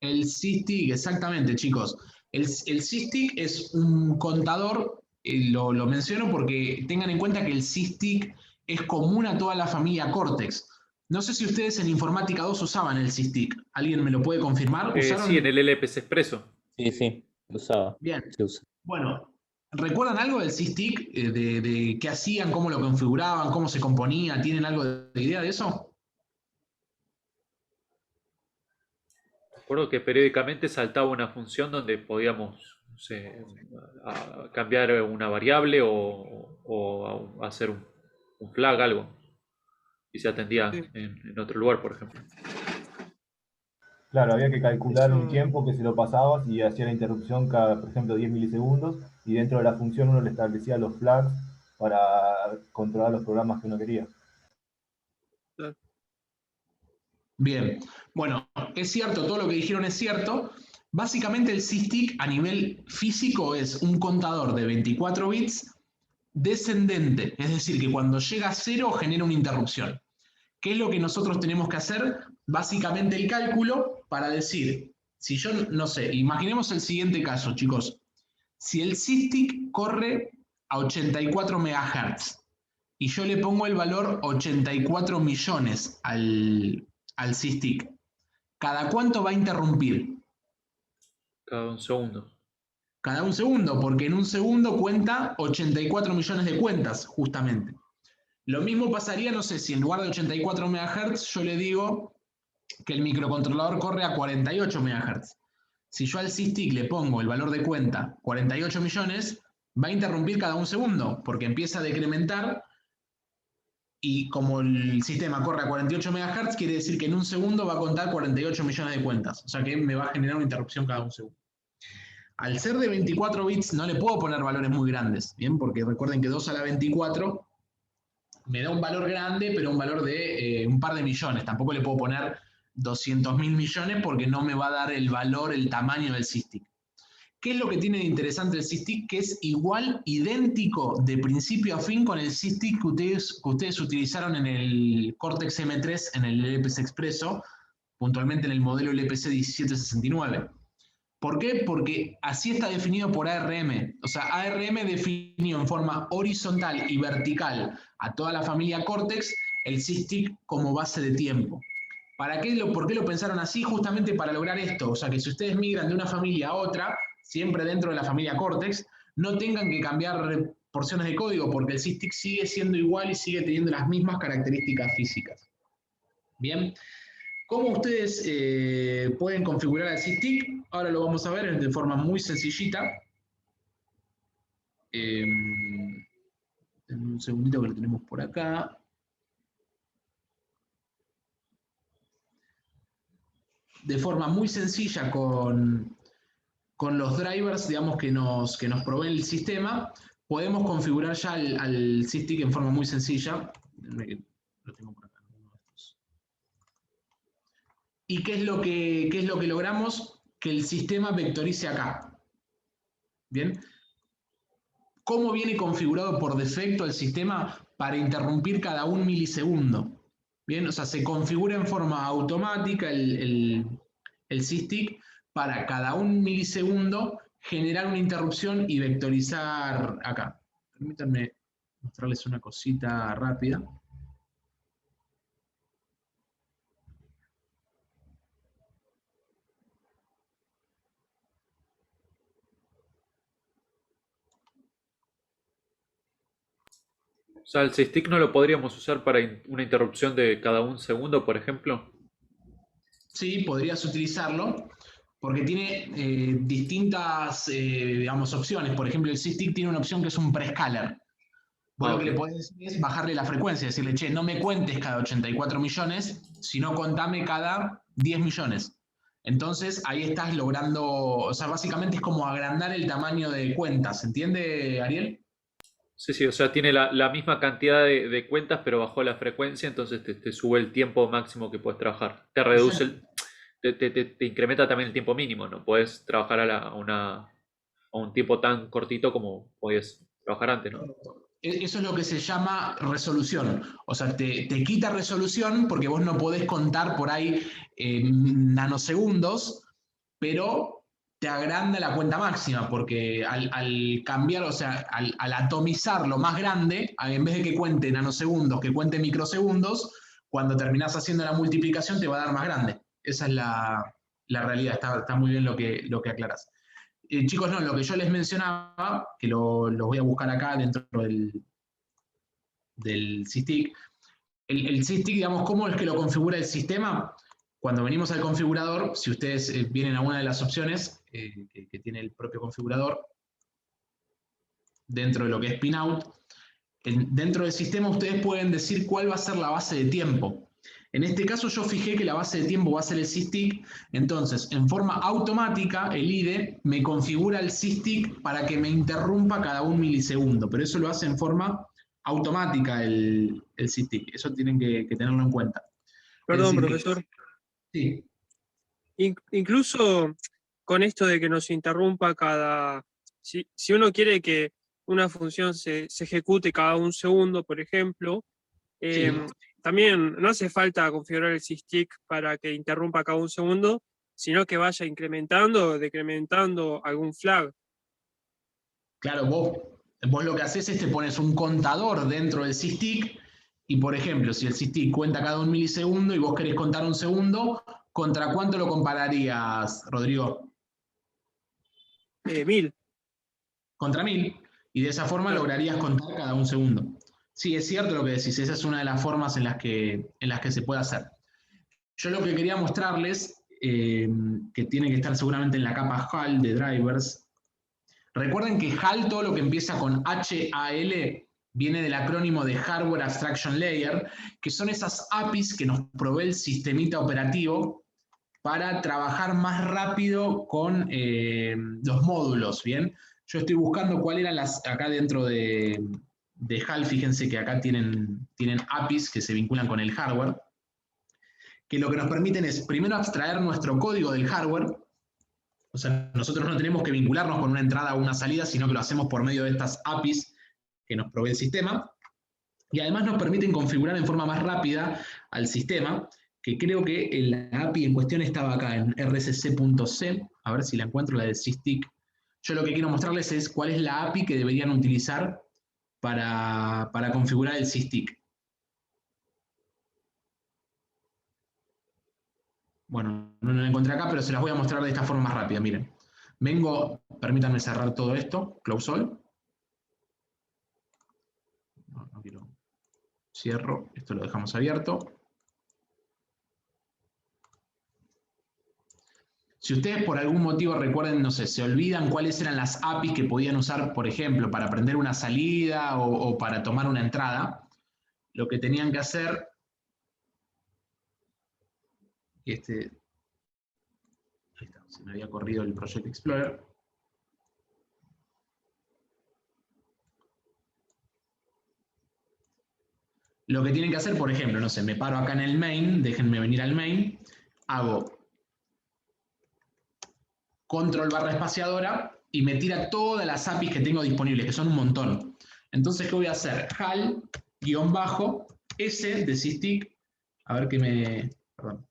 El SysTick, exactamente, chicos. El SysTick es un contador, lo menciono porque tengan en cuenta que el SysTick es común a toda la familia Cortex. No sé si ustedes en Informática 2 usaban el SysTick. ¿Alguien me lo puede confirmar? Sí, en el LPC Expreso. Sí, lo usaba. Bien. Se usa. Bueno, ¿recuerdan algo del SysTick? De qué hacían, cómo lo configuraban, cómo se componía? ¿Tienen algo de idea de eso? Recuerdo que periódicamente saltaba una función donde podíamos, no sé, cambiar una variable o hacer un flag, algo. Y se atendía en otro lugar, por ejemplo. Claro, había que calcular un tiempo que se lo pasabas y hacía la interrupción cada, por ejemplo, 10 milisegundos, y dentro de la función uno le establecía los flags para controlar los programas que uno quería. Bien, bueno, es cierto, todo lo que dijeron es cierto. Básicamente el SysTick a nivel físico es un contador de 24 bits descendente, es decir, que cuando llega a 0 genera una interrupción. ¿Qué es lo que nosotros tenemos que hacer? Básicamente el cálculo para decir Si yo, no sé, imaginemos el siguiente caso, chicos. Si el SysTick corre a 84 MHz y yo le pongo el valor 84 millones al SysTick, ¿cada cuánto va a interrumpir? Cada un segundo. Cada un segundo, porque en un segundo cuenta 84 millones de cuentas, justamente. Lo mismo pasaría, no sé, si en lugar de 84 MHz yo le digo que el microcontrolador corre a 48 MHz. Si yo al SysTick le pongo el valor de cuenta 48 millones, va a interrumpir cada un segundo, porque empieza a decrementar y como el sistema corre a 48 MHz, quiere decir que en un segundo va a contar 48 millones de cuentas. O sea que me va a generar una interrupción cada un segundo. Al ser de 24 bits no le puedo poner valores muy grandes, ¿bien? Porque recuerden que 2 a la 24 me da un valor grande, pero un valor de un par de millones. Tampoco le puedo poner 200.000 millones porque no me va a dar el valor, el tamaño del SysTick. ¿Qué es lo que tiene de interesante el SysTick? Que es igual, idéntico de principio a fin con el SysTick que ustedes utilizaron en el Cortex M3, en el LPC Expresso, puntualmente en el modelo LPC 1769. ¿Por qué? Porque así está definido por ARM. O sea, ARM definió en forma horizontal y vertical a toda la familia Cortex el SysTick como base de tiempo. ¿Por qué lo pensaron así? Justamente para lograr esto. O sea, que si ustedes migran de una familia a otra, siempre dentro de la familia Cortex, no tengan que cambiar porciones de código, porque el SysTick sigue siendo igual y sigue teniendo las mismas características físicas. Bien. ¿Cómo ustedes pueden configurar el SysTick? Ahora lo vamos a ver de forma muy sencillita. Un segundito que lo tenemos por acá. De forma muy sencilla con los drivers, digamos, que nos provee el sistema, podemos configurar ya al SysTick en forma muy sencilla. Lo tengo por acá. ¿Y qué es lo que logramos? Que el sistema vectorice acá. ¿Bien? ¿Cómo viene configurado por defecto el sistema para interrumpir cada un milisegundo? Bien, o sea, se configura en forma automática el SysTick para cada un milisegundo generar una interrupción y vectorizar acá. Permítanme mostrarles una cosita rápida. O sea, el SysTick no lo podríamos usar para una interrupción de cada un segundo, por ejemplo. Sí, podrías utilizarlo porque tiene distintas, digamos, opciones. Por ejemplo, el SysTick tiene una opción que es un prescaler. Vos lo que le podés decir es bajarle la frecuencia, decirle, che, no me cuentes cada 84 millones, sino contame cada 10 millones. Entonces, ahí estás logrando, o sea, básicamente es como agrandar el tamaño de cuentas, ¿entiende, Ariel? Sí, sí, o sea, tiene la misma cantidad de cuentas, pero bajó la frecuencia, entonces te sube el tiempo máximo que puedes trabajar. Te reduce te incrementa también el tiempo mínimo, no puedes trabajar a un tiempo tan cortito como podías trabajar antes, ¿no? Eso es lo que se llama resolución. O sea, te quita resolución porque vos no podés contar por ahí nanosegundos, pero te agranda la cuenta máxima, porque al cambiar, o sea, al atomizar lo más grande, en vez de que cuente nanosegundos, que cuente microsegundos, cuando terminás haciendo la multiplicación te va a dar más grande. Esa es la realidad, está muy bien lo que aclarás. Chicos, no, lo que yo les mencionaba, que lo voy a buscar acá dentro del SysTick. El SysTick, digamos, ¿cómo es que lo configura el sistema? Cuando venimos al configurador, si ustedes vienen a una de las opciones que tiene el propio configurador, dentro de lo que es Pinout, dentro del sistema ustedes pueden decir cuál va a ser la base de tiempo. En este caso yo fijé que la base de tiempo va a ser el SysTick, entonces en forma automática el IDE me configura el SysTick para que me interrumpa cada un milisegundo, pero eso lo hace en forma automática el SysTick, eso tienen que tenerlo en cuenta. Perdón, profesor. Sí. Incluso con esto de que nos interrumpa si uno quiere que una función se ejecute cada un segundo, por ejemplo, Sí. también no hace falta configurar el SysTick para que interrumpa cada un segundo, sino que vaya incrementando o decrementando algún flag. Claro, vos lo que haces es te pones un contador dentro del SysTick y, por ejemplo, si el SysTick cuenta cada 1 milisegundo y vos querés contar 1 segundo, ¿contra cuánto lo compararías, Rodrigo? 1000. Contra 1000. Y de esa forma lograrías contar cada 1 segundo. Sí, es cierto lo que decís, esa es una de las formas en las que se puede hacer. Yo lo que quería mostrarles, que tiene que estar seguramente en la capa HAL de drivers. Recuerden que HAL, todo lo que empieza con HAL, viene del acrónimo de Hardware Abstraction Layer, que son esas APIs que nos provee el sistemita operativo para trabajar más rápido con los módulos, ¿bien? Yo estoy buscando cuáles eran las, acá dentro de HAL, fíjense que acá tienen APIs que se vinculan con el hardware, que lo que nos permiten es primero abstraer nuestro código del hardware. O sea, nosotros no tenemos que vincularnos con una entrada o una salida, sino que lo hacemos por medio de estas APIs que nos provee el sistema. Y además nos permiten configurar en forma más rápida al sistema, que creo que la API en cuestión estaba acá en rsc.c. A ver si la encuentro, la de SysTick. Yo lo que quiero mostrarles es cuál es la API que deberían utilizar para configurar el SysTick. Bueno, no la encontré acá, pero se las voy a mostrar de esta forma más rápida, miren. Vengo, permítanme cerrar todo esto, close all. No quiero. Cierro, esto lo dejamos abierto. Si ustedes por algún motivo recuerden, no sé, se olvidan cuáles eran las APIs que podían usar, por ejemplo, para prender una salida o para tomar una entrada, lo que tenían que hacer, ahí está, se me había corrido el Project Explorer. Lo que tienen que hacer, por ejemplo, no sé, me paro acá en el main, déjenme venir al main, hago control barra espaciadora y me tira todas las APIs que tengo disponibles, que son un montón. Entonces, ¿qué voy a hacer? HAL-S de SysTick, a ver qué me... Perdón.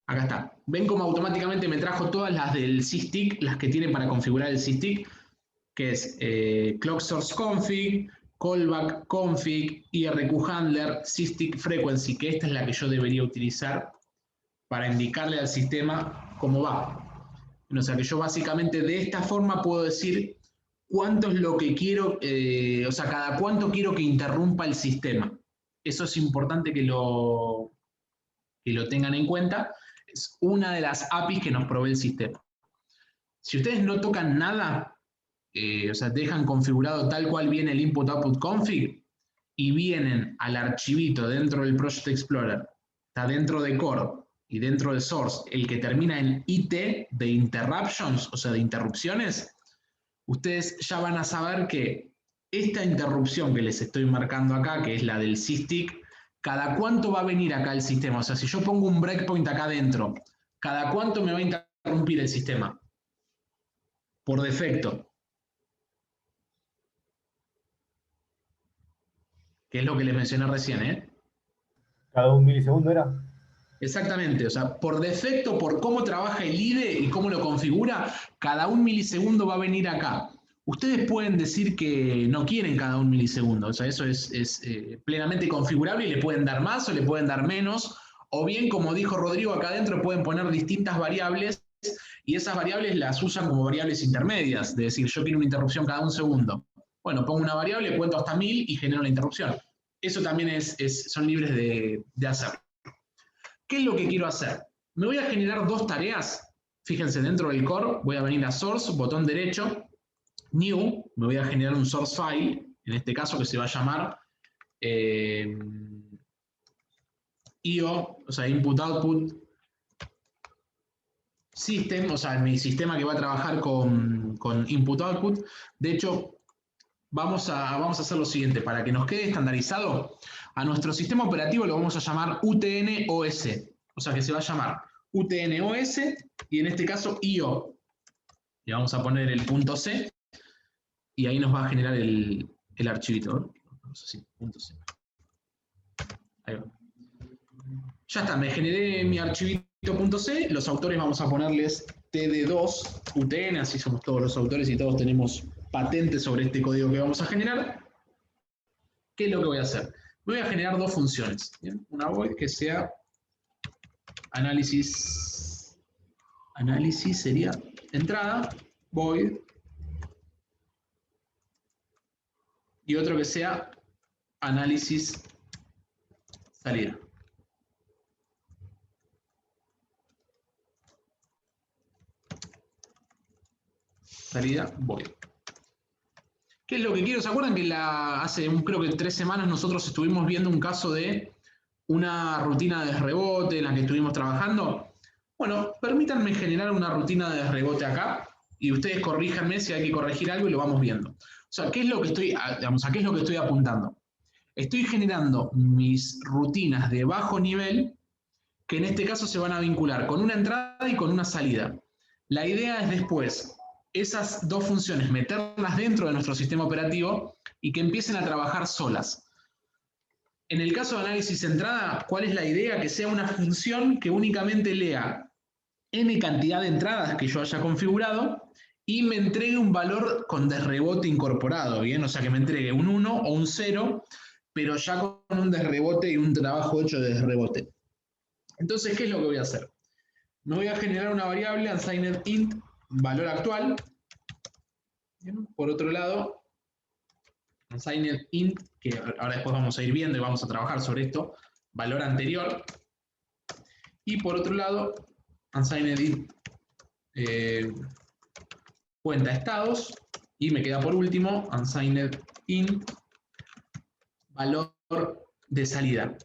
Acá está. ¿Ven cómo automáticamente me trajo todas las del SysTick, las que tiene para configurar el SysTick? Que es Clock Source Config, Callback Config, IRQ Handler, SysTick Frequency, que esta es la que yo debería utilizar para indicarle al sistema cómo va. O sea que yo básicamente de esta forma puedo decir cuánto es lo que quiero, o sea, cada cuánto quiero que interrumpa el sistema. Eso es importante que lo tengan en cuenta. Es una de las APIs que nos provee el sistema. Si ustedes no tocan nada, o sea, dejan configurado tal cual viene el input-output config y vienen al archivito dentro del Project Explorer, está dentro de core y dentro de source, el que termina en IT de interruptions, o sea, de interrupciones, ustedes ya van a saber que esta interrupción que les estoy marcando acá, que es la del SysTick, cada cuánto va a venir acá el sistema. O sea, si yo pongo un breakpoint acá adentro, cada cuánto me va a interrumpir el sistema. Por defecto. Que es lo que les mencioné recién, ¿eh? ¿Cada 1 milisegundo era? Exactamente, o sea, por defecto, por cómo trabaja el IDE y cómo lo configura, cada 1 milisegundo va a venir acá. Ustedes pueden decir que no quieren cada 1 milisegundo, o sea, eso es plenamente configurable y le pueden dar más o le pueden dar menos, o bien, como dijo Rodrigo, acá adentro pueden poner distintas variables y esas variables las usan como variables intermedias, de decir, yo quiero una interrupción cada 1 segundo. Bueno, pongo una variable, cuento hasta 1000 y genero la interrupción. Eso también son libres de hacer. ¿Qué es lo que quiero hacer? Me voy a generar 2 tareas. Fíjense, dentro del core voy a venir a Source, botón derecho, New, me voy a generar un source file, en este caso que se va a llamar IO, o sea, Input Output System, o sea, mi sistema que va a trabajar con Input Output. De hecho, vamos a hacer lo siguiente, para que nos quede estandarizado, a nuestro sistema operativo lo vamos a llamar UTN-OS, o sea que se va a llamar UTN-OS y en este caso IO. Le vamos a poner el .c y ahí nos va a generar el archivito, ¿no? Vamos así, .c. Ahí va. Ya está, me generé mi archivito circuito.c, los autores vamos a ponerles TD2 UTN, así somos todos los autores y todos tenemos patentes sobre este código que vamos a generar. ¿Qué es lo que voy a hacer? Voy a generar dos funciones. ¿Bien? Una void que sea análisis sería entrada, void, y otro que sea análisis salida. Salida, void. ¿Qué es lo que quiero? ¿Se acuerdan que creo que 3 semanas nosotros estuvimos viendo un caso de una rutina de rebote en la que estuvimos trabajando? Bueno, permítanme generar una rutina de rebote acá y ustedes corríjanme si hay que corregir algo y lo vamos viendo. O sea, ¿qué es lo que estoy, digamos, a qué es lo que estoy apuntando? Estoy generando mis rutinas de bajo nivel que en este caso se van a vincular con una entrada y con una salida. La idea es después esas dos funciones meterlas dentro de nuestro sistema operativo y que empiecen a trabajar solas. En el caso de análisis entrada, ¿cuál es la idea? Que sea una función que únicamente lea n cantidad de entradas que yo haya configurado y me entregue un valor con desrebote incorporado, ¿bien? O sea, que me entregue un 1 o un 0, pero ya con un desrebote y un trabajo hecho de desrebote. Entonces, ¿qué es lo que voy a hacer? Me voy a generar una variable unsigned int valor actual. ¿Bien? Por otro lado, unsigned int, que ahora después vamos a ir viendo y vamos a trabajar sobre esto, valor anterior. Y por otro lado, unsigned int cuenta estados. Y me queda por último, unsigned int valor de salida.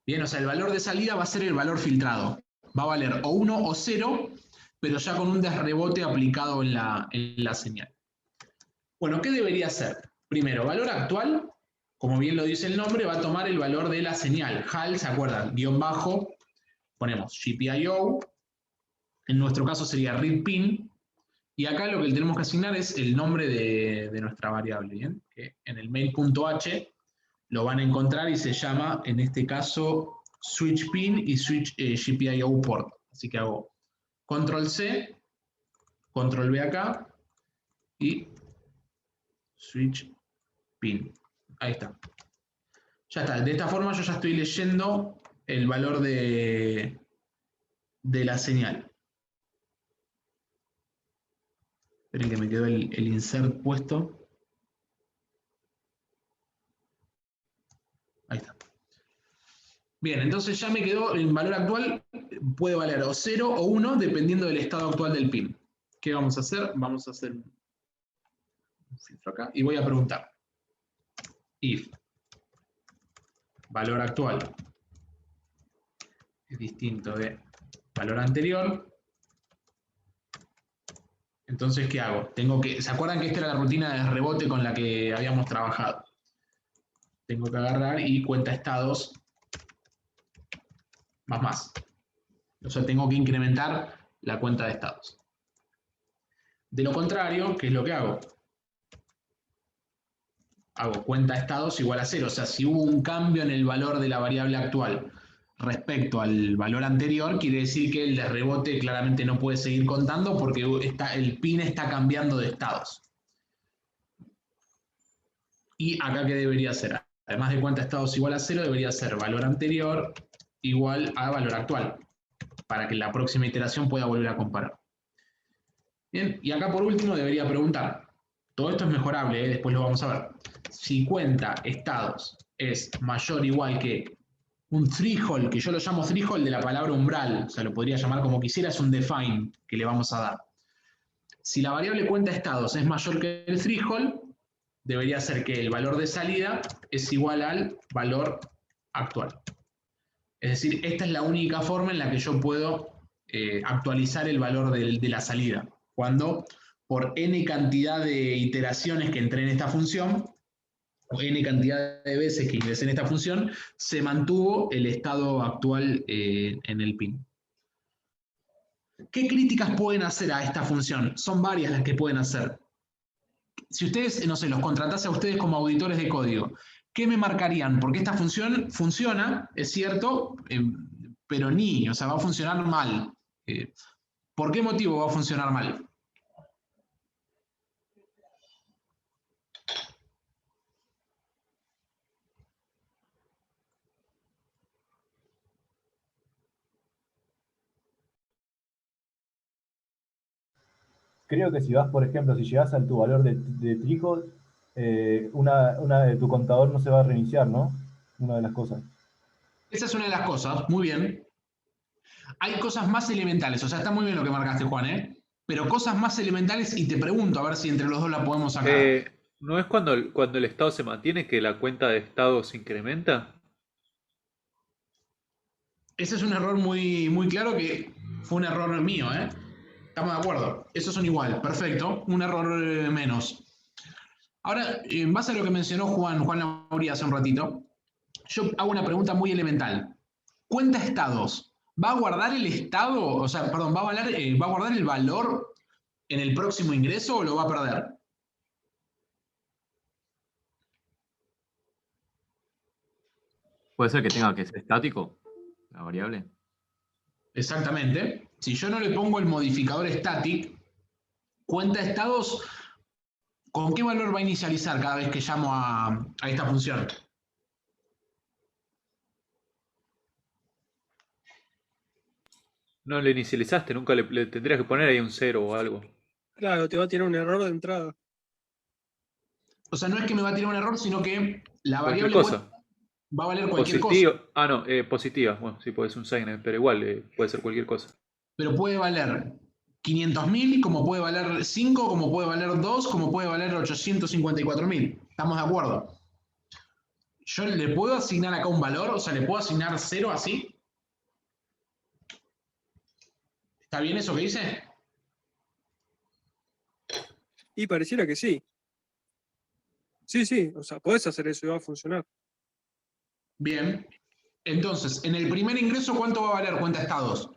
Bien, o sea, el valor de salida va a ser el valor filtrado. Va a valer o 1 o 0, pero ya con un desrebote aplicado en la señal. Bueno, ¿qué debería hacer? Primero, valor actual, como bien lo dice el nombre, va a tomar el valor de la señal. HAL, ¿se acuerdan? Guión bajo, ponemos GPIO, en nuestro caso sería read pin, y acá lo que tenemos que asignar es el nombre de nuestra variable, ¿bien? Que en el main.h lo van a encontrar y se llama, en este caso, switch pin y switch GPIO port. Así que hago control C, control V acá, y switch pin. Ahí está. Ya está. De esta forma yo ya estoy leyendo el valor de la señal. Esperen que me quedó el insert puesto. Ahí está. Bien, entonces ya me quedó el valor actual, puede valer o 0 o 1 dependiendo del estado actual del pin. ¿Qué vamos a hacer? Vamos a hacer un filtro acá y voy a preguntar if valor actual es distinto de valor anterior. Entonces, ¿qué hago? ¿Se acuerdan que esta era la rutina de rebote con la que habíamos trabajado? Tengo que agarrar y cuenta estados más. O sea, tengo que incrementar la cuenta de estados. De lo contrario, ¿qué es lo que hago? Hago cuenta de estados igual a 0. O sea, si hubo un cambio en el valor de la variable actual respecto al valor anterior, quiere decir que el de rebote claramente no puede seguir contando porque el pin está cambiando de estados. Y acá, ¿qué debería ser? Además de cuenta de estados igual a 0, debería ser valor anterior igual a valor actual, para que la próxima iteración pueda volver a comparar. Bien, y acá por último debería preguntar, todo esto es mejorable, después lo vamos a ver. Si cuenta estados es mayor o igual que un threshold, que yo lo llamo threshold de la palabra umbral, o sea, lo podría llamar como quisiera, es un define que le vamos a dar. Si la variable cuenta estados es mayor que el threshold, debería ser que el valor de salida es igual al valor actual. Es decir, esta es la única forma en la que yo puedo actualizar el valor de la salida. Cuando por n cantidad de iteraciones que entré en esta función, o n cantidad de veces que ingresé en esta función, se mantuvo el estado actual en el pin. ¿Qué críticas pueden hacer a esta función? Son varias las que pueden hacer. Si ustedes, no sé, los contratase a ustedes como auditores de código, ¿qué me marcarían? Porque esta función funciona, es cierto, pero ni, o sea, va a funcionar mal. ¿Por qué motivo va a funcionar mal? Creo que si vas, por ejemplo, si llegas a tu valor de trigo, una de tu contador no se va a reiniciar, ¿no? Una de las cosas. Esa es una de las cosas, muy bien. Hay cosas más elementales, o sea, está muy bien lo que marcaste, Juan, ¿eh? Pero cosas más elementales, y te pregunto, a ver si entre los dos la podemos sacar. ¿No es cuando el estado se mantiene que la cuenta de estado se incrementa? Ese es un error muy, muy claro que fue un error mío, ¿eh? Estamos de acuerdo. Esos son igual, perfecto. Un error menos. Ahora, en base a lo que mencionó Juan Lauría hace un ratito, yo hago una pregunta muy elemental. Cuenta estados. ¿Va a guardar el estado? O sea, perdón, ¿va a guardar el valor en el próximo ingreso o lo va a perder? Puede ser que tenga que ser estático, la variable. Exactamente. Si yo no le pongo el modificador static, cuenta estados, ¿con qué valor va a inicializar cada vez que llamo a esta función? No le inicializaste, nunca le tendrías que poner ahí un 0 o algo. Claro, te va a tirar un error de entrada. O sea, no es que me va a tirar un error, sino que la Cualquier variable cosa. va a valer cualquier cosa. Positivo. Ah, no, positiva. Bueno, sí, puede ser un sign, pero igual puede ser cualquier cosa. Pero puede valer 500.000, como puede valer 5, como puede valer 2, como puede valer 854.000. ¿Estamos de acuerdo? Yo le puedo asignar acá un valor, o sea, le puedo asignar 0 así. ¿Está bien eso que dice? Y pareciera que sí. Sí, o sea, podés hacer eso y va a funcionar. Bien. Entonces, en el primer ingreso, ¿cuánto va a valer cuenta estados?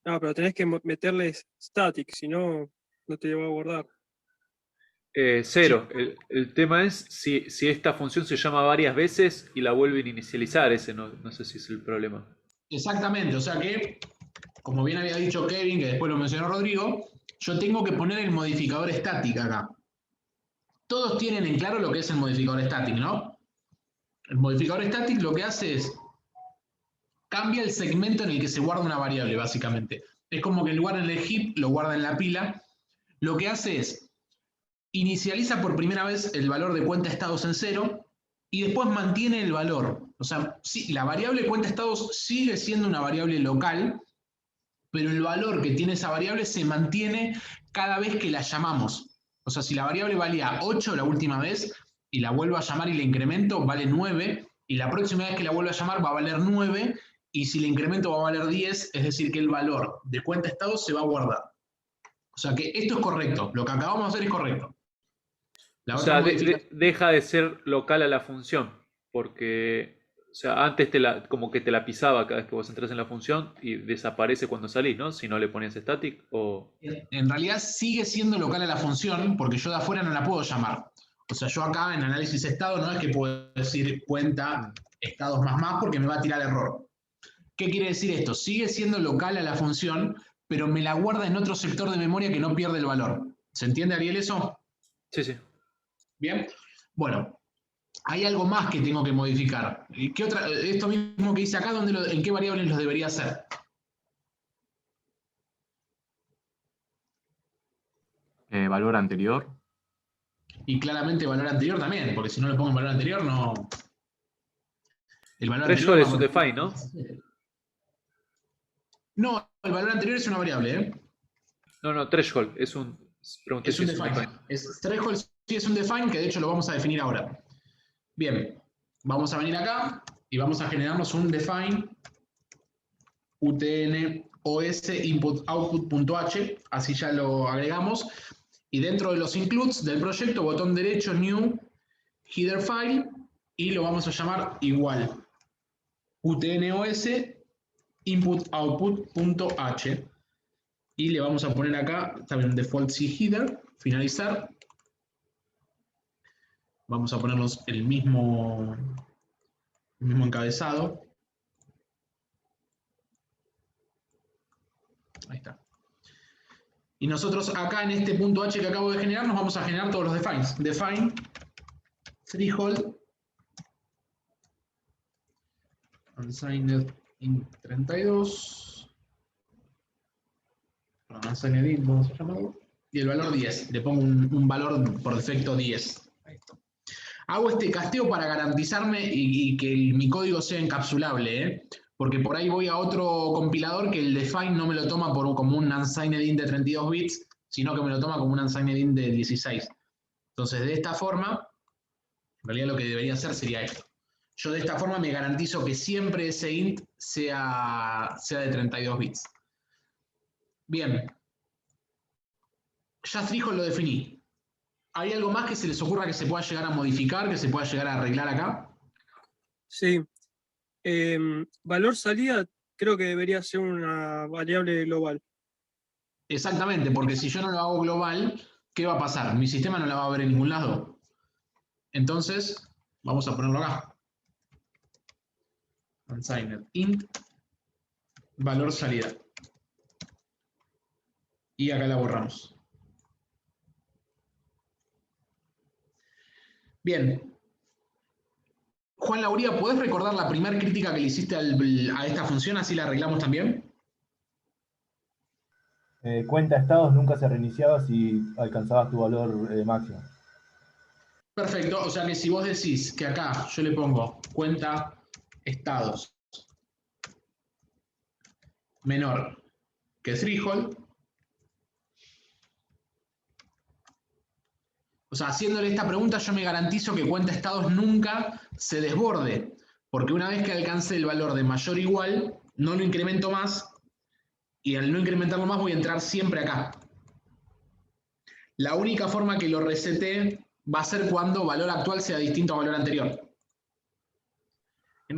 No, pero tenés que meterle static, si no, no te va a guardar. 0. El tema es si esta función se llama varias veces y la vuelven a inicializar. Ese no sé si es el problema. Exactamente, o sea que, como bien había dicho Kevin, que después lo mencionó Rodrigo, yo tengo que poner el modificador static acá. Todos tienen en claro lo que es el modificador static, ¿no? El modificador static lo que hace es cambia el segmento en el que se guarda una variable, básicamente. Es como que en lugar en el heap lo guarda en la pila. Lo que hace es inicializa por primera vez el valor de cuenta estados en 0 y después mantiene el valor. O sea, sí, la variable cuenta estados sigue siendo una variable local, pero el valor que tiene esa variable se mantiene cada vez que la llamamos. O sea, si la variable valía 8 la última vez y la vuelvo a llamar y la incremento, vale 9, y la próxima vez que la vuelvo a llamar va a valer 9, y si le incremento va a valer 10, es decir, que el valor de cuenta estados se va a guardar. O sea que esto es correcto, lo que acabamos de hacer es correcto. O sea, deja de ser local a la función, porque o sea, antes como que te la pisaba cada vez que vos entras en la función y desaparece cuando salís, ¿no? Si no le ponías static o... En realidad sigue siendo local a la función porque yo de afuera no la puedo llamar. O sea, yo acá en análisis estado no es que puedo decir cuenta estados más porque me va a tirar error. ¿Qué quiere decir esto? Sigue siendo local a la función, pero me la guarda en otro sector de memoria que no pierde el valor. ¿Se entiende, Ariel, eso? Sí. Bien. Bueno, hay algo más que tengo que modificar. ¿Qué otra? Esto mismo que hice acá, ¿en qué variables los debería hacer? Valor anterior. Y claramente valor anterior también, porque si no le pongo en valor anterior, no. El valor Threshold anterior es un define, ¿no? No, el valor anterior es una variable, ¿eh? No, threshold es un... Pregunté Es un define. Threshold sí es un define, que de hecho lo vamos a definir ahora. Bien, vamos a venir acá y vamos a generarnos un define utnos input-output.h, así ya lo agregamos. Y dentro de los includes del proyecto, botón derecho, new, header file, y lo vamos a llamar igual. utnos input-output.h. Y le vamos a poner acá también default C header, finalizar. Vamos a ponernos el mismo encabezado. Ahí está. Y nosotros acá en este punto H que acabo de generar, nos vamos a generar todos los defines. Define, threshold, unsigned int 32, unsigned int, vamos a llamarlo, y el valor 10. Le pongo un valor por defecto 10. Ahí está. Hago este casteo para garantizarme y que mi código sea encapsulable, ¿eh? Porque por ahí voy a otro compilador que el define no me lo toma como un unsigned int de 32 bits, sino que me lo toma como un unsigned int de 16. Entonces, de esta forma, en realidad lo que debería hacer sería esto. Yo de esta forma me garantizo que siempre ese int sea de 32 bits. Bien. Ya threshold lo definí. ¿Hay algo más que se les ocurra que se pueda llegar a modificar, que se pueda llegar a arreglar acá? Sí. Valor salida creo que debería ser una variable global. Exactamente, porque si yo no lo hago global, ¿qué va a pasar? Mi sistema no la va a ver en ningún lado. Entonces, vamos a ponerlo acá. Unsigned int, valor salida. Y acá la borramos. Bien. Juan Lauría, ¿podés recordar la primera crítica que le hiciste a esta función? Así la arreglamos también. Cuenta estados nunca se reiniciaba si alcanzabas tu valor máximo. Perfecto, o sea que si vos decís que acá yo le pongo cuenta estados menor que threshold, o sea, haciéndole esta pregunta yo me garantizo que cuenta estados nunca se desborde, porque una vez que alcance el valor de mayor o igual, no lo incremento más, y al no incrementarlo más voy a entrar siempre acá. La única forma que lo resete va a ser cuando valor actual sea distinto a valor anterior.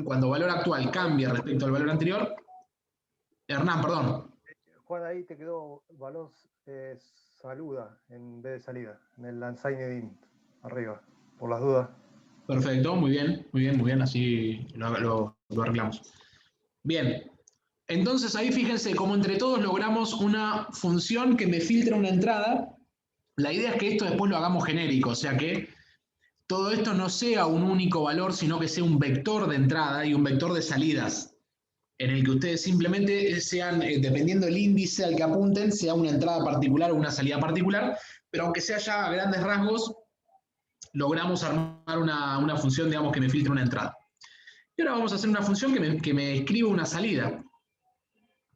Cuando valor actual cambie respecto al valor anterior, Hernán, perdón. Juan, ahí te quedó valor saluda en vez de salida, en el unsigned int, arriba, por las dudas. Perfecto, muy bien, así lo arreglamos. Bien, entonces ahí fíjense cómo entre todos logramos una función que me filtra una entrada. La idea es que esto después lo hagamos genérico, o sea que todo esto no sea un único valor, sino que sea un vector de entrada y un vector de salidas, en el que ustedes simplemente sean, dependiendo del índice al que apunten, sea una entrada particular o una salida particular, pero aunque sea ya a grandes rasgos, logramos armar una función, digamos, que me filtre una entrada. Y ahora vamos a hacer una función que me escriba una salida.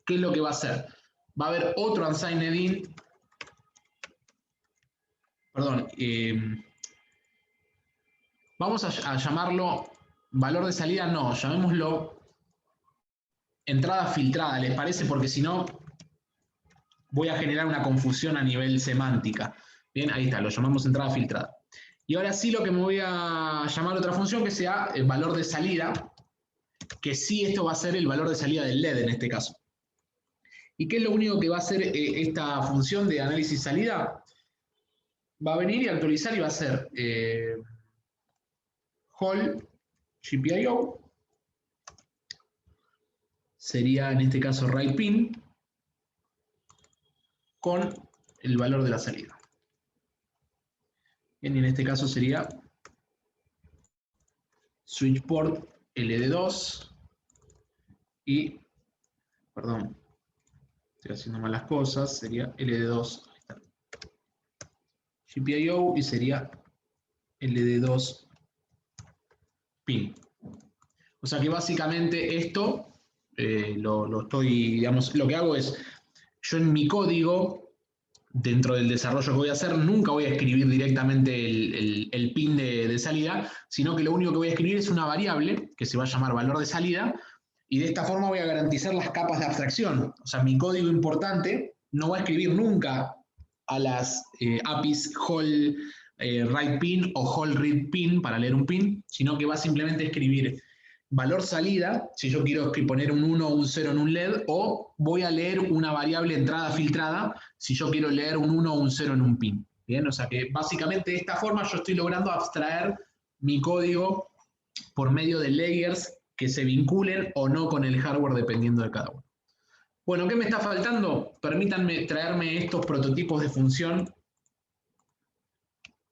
¿Qué es lo que va a hacer? Va a haber otro unsigned int, perdón, vamos a llamarlo valor de salida, no, llamémoslo entrada filtrada, ¿les parece? Porque si no, voy a generar una confusión a nivel semántica. Bien, ahí está, lo llamamos entrada filtrada. Y ahora sí lo que me voy a llamar otra función que sea el valor de salida, que sí esto va a ser el valor de salida del LED en este caso. ¿Y qué es lo único que va a hacer esta función de análisis salida? Va a venir y actualizar y va a ser whole GPIO, sería en este caso write pin, con el valor de la salida. Bien, y en este caso sería switch port LD2 y, perdón, estoy haciendo mal las cosas, sería LD2, ahí está, GPIO y sería LD2 pin. O sea que básicamente esto lo estoy, digamos, lo que hago es, yo en mi código, dentro del desarrollo que voy a hacer, nunca voy a escribir directamente el pin de salida, sino que lo único que voy a escribir es una variable que se va a llamar valor de salida, y de esta forma voy a garantizar las capas de abstracción. O sea, mi código importante no va a escribir nunca a las APIs whole write pin o whole read pin para leer un pin, sino que va simplemente a escribir valor salida, si yo quiero poner un 1 o un 0 en un LED, o voy a leer una variable entrada filtrada, si yo quiero leer un 1 o un 0 en un pin. Bien, o sea que básicamente de esta forma yo estoy logrando abstraer mi código por medio de layers que se vinculen o no con el hardware dependiendo de cada uno. Bueno, ¿qué me está faltando? Permítanme traerme estos prototipos de función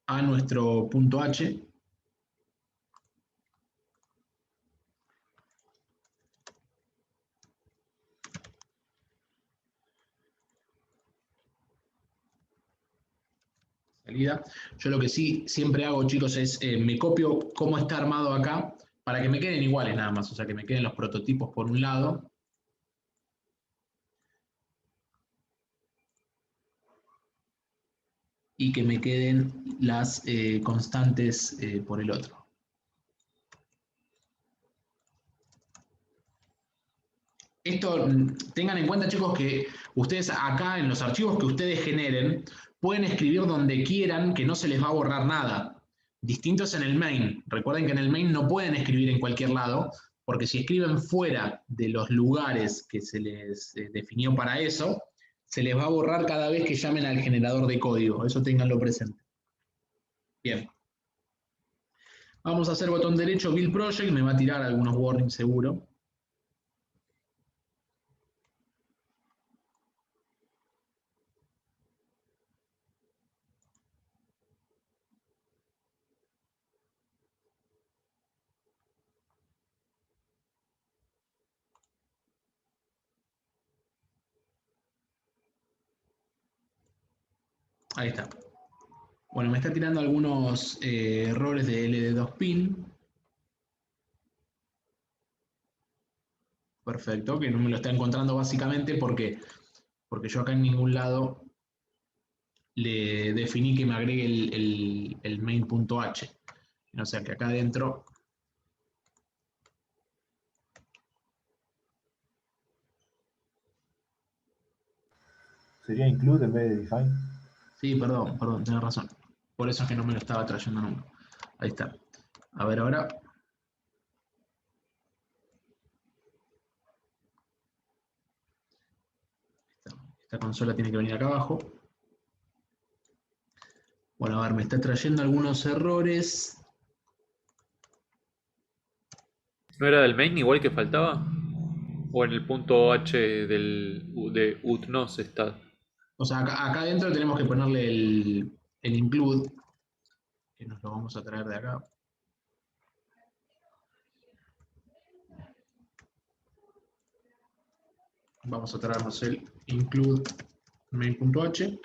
a nuestro punto H. Salida. Yo lo que sí siempre hago, chicos, es me copio cómo está armado acá para que me queden iguales nada más, o sea, que me queden los prototipos por un lado. Y que me queden las constantes por el otro. Esto, tengan en cuenta, chicos, que ustedes acá en los archivos que ustedes generen, pueden escribir donde quieran, que no se les va a borrar nada. Distinto es en el main. Recuerden que en el main no pueden escribir en cualquier lado, porque si escriben fuera de los lugares que se les definió para eso, se les va a borrar cada vez que llamen al generador de código. Eso ténganlo presente. Bien. Vamos a hacer botón derecho, Build Project, me va a tirar algunos warnings seguro. Ahí está. Bueno, me está tirando algunos errores de LD2PIN. Perfecto, que no me lo está encontrando básicamente porque yo acá en ningún lado le definí que me agregue el main.h. O sea que acá adentro ¿Sería include en vez de define? sí, perdón, tenés razón. Por eso es que no me lo estaba trayendo nunca. Ahí está. A ver ahora. Esta consola tiene que venir acá abajo. Bueno, a ver, me está trayendo algunos errores. ¿No era del main igual que faltaba? ¿O en el punto H de utnos está? O sea, acá adentro tenemos que ponerle el include, que nos lo vamos a traer de acá. Vamos a traernos el include main.h.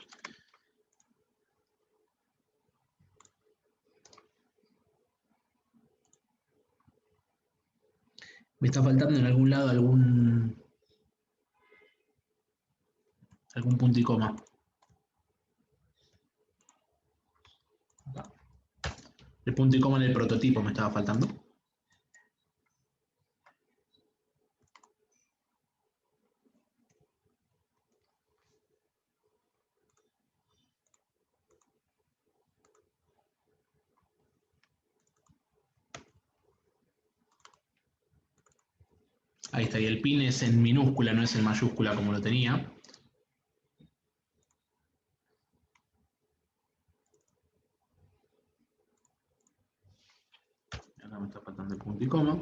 Me está faltando en algún lado algún punto y coma. Acá. El punto y coma en el prototipo me estaba faltando. Ahí está, y el pin es en minúscula, no es en mayúscula como lo tenía. Acá me está faltando el punto y coma.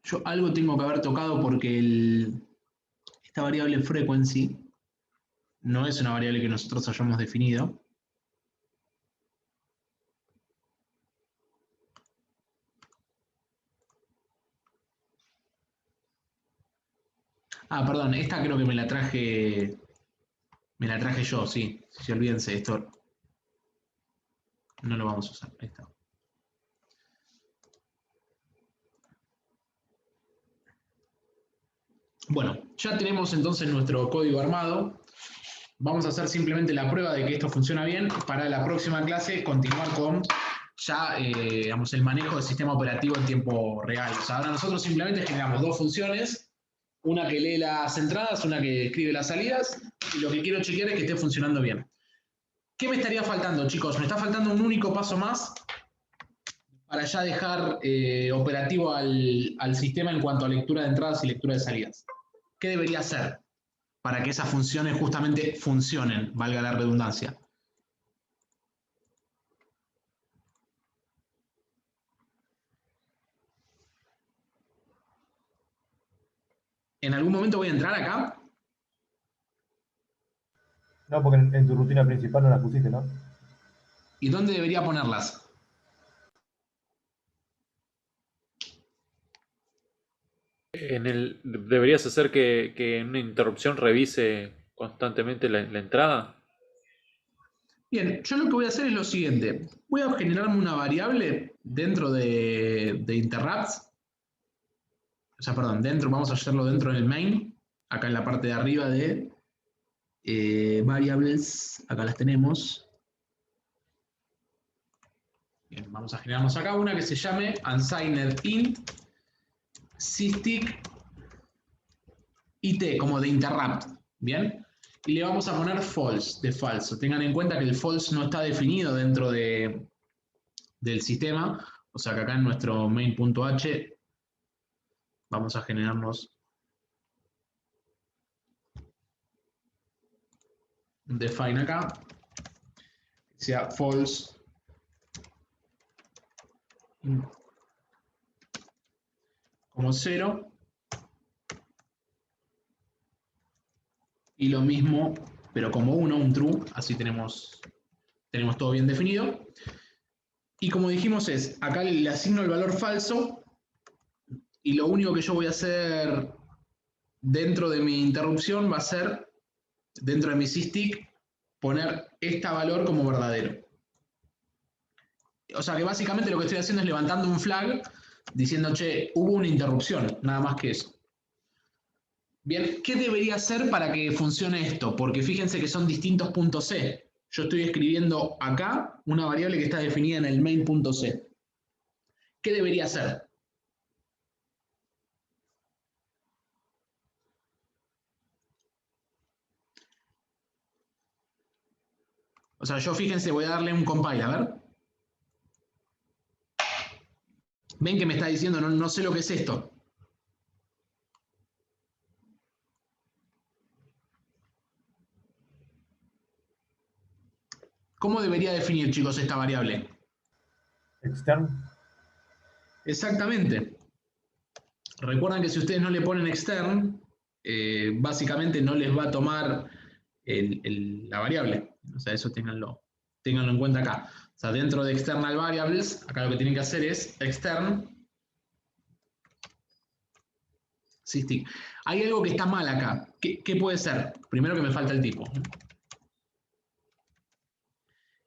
Yo algo tengo que haber tocado porque esta variable frequency no es una variable que nosotros hayamos definido. Ah, perdón, esta creo que me la traje yo, sí. Si olvídense, esto no lo vamos a usar. Ahí está. Bueno, ya tenemos entonces nuestro código armado. Vamos a hacer simplemente la prueba de que esto funciona bien. Para la próxima clase continuar con ya digamos, el manejo del sistema operativo en tiempo real. O sea, ahora nosotros simplemente generamos dos funciones, una que lee las entradas, una que escribe las salidas, y lo que quiero chequear es que esté funcionando bien. ¿Qué me estaría faltando, chicos? Me está faltando un único paso más para ya dejar operativo al sistema en cuanto a lectura de entradas y lectura de salidas. ¿qué debería hacer para que esas funciones justamente funcionen, valga la redundancia? ¿En algún momento voy a entrar acá? No, porque en tu rutina principal no las pusiste, ¿no? ¿Y dónde debería ponerlas? ¿Deberías hacer que en una interrupción revise constantemente la entrada? Bien, yo lo que voy a hacer es lo siguiente. Voy a generarme una variable dentro de interrupts. O sea, perdón, vamos a hacerlo dentro del main. Acá en la parte de arriba de variables. Acá las tenemos. Bien, vamos a generarnos acá una que se llame unsigned int sysdig it, como de interrupt. Bien. Y le vamos a poner false, de falso. Tengan en cuenta que el false no está definido dentro del sistema. O sea que acá en nuestro main.h vamos a generarnos un define acá, que sea false como 0. Y lo mismo, pero como 1, un true, así tenemos todo bien definido. Y como dijimos acá le asigno el valor falso, y lo único que yo voy a hacer dentro de mi interrupción va a ser, dentro de mi sysdig, poner este valor como verdadero. O sea que básicamente lo que estoy haciendo es levantando un flag, diciendo, che, hubo una interrupción, nada más que eso. Bien, ¿qué debería hacer para que funcione esto? Porque fíjense que son distintos puntos C. Yo estoy escribiendo acá una variable que está definida en el main.c. ¿Qué debería hacer? O sea, yo fíjense, voy a darle un compile, a ver. Ven que me está diciendo, no sé lo que es esto. ¿Cómo debería definir, chicos, esta variable? Extern. Exactamente. Recuerden que si ustedes no le ponen extern, básicamente no les va a tomar la variable. O sea, eso ténganlo en cuenta acá. O sea, dentro de external variables, acá lo que tienen que hacer es extern sysdig. Hay algo que está mal acá. ¿Qué puede ser? Primero que me falta el tipo.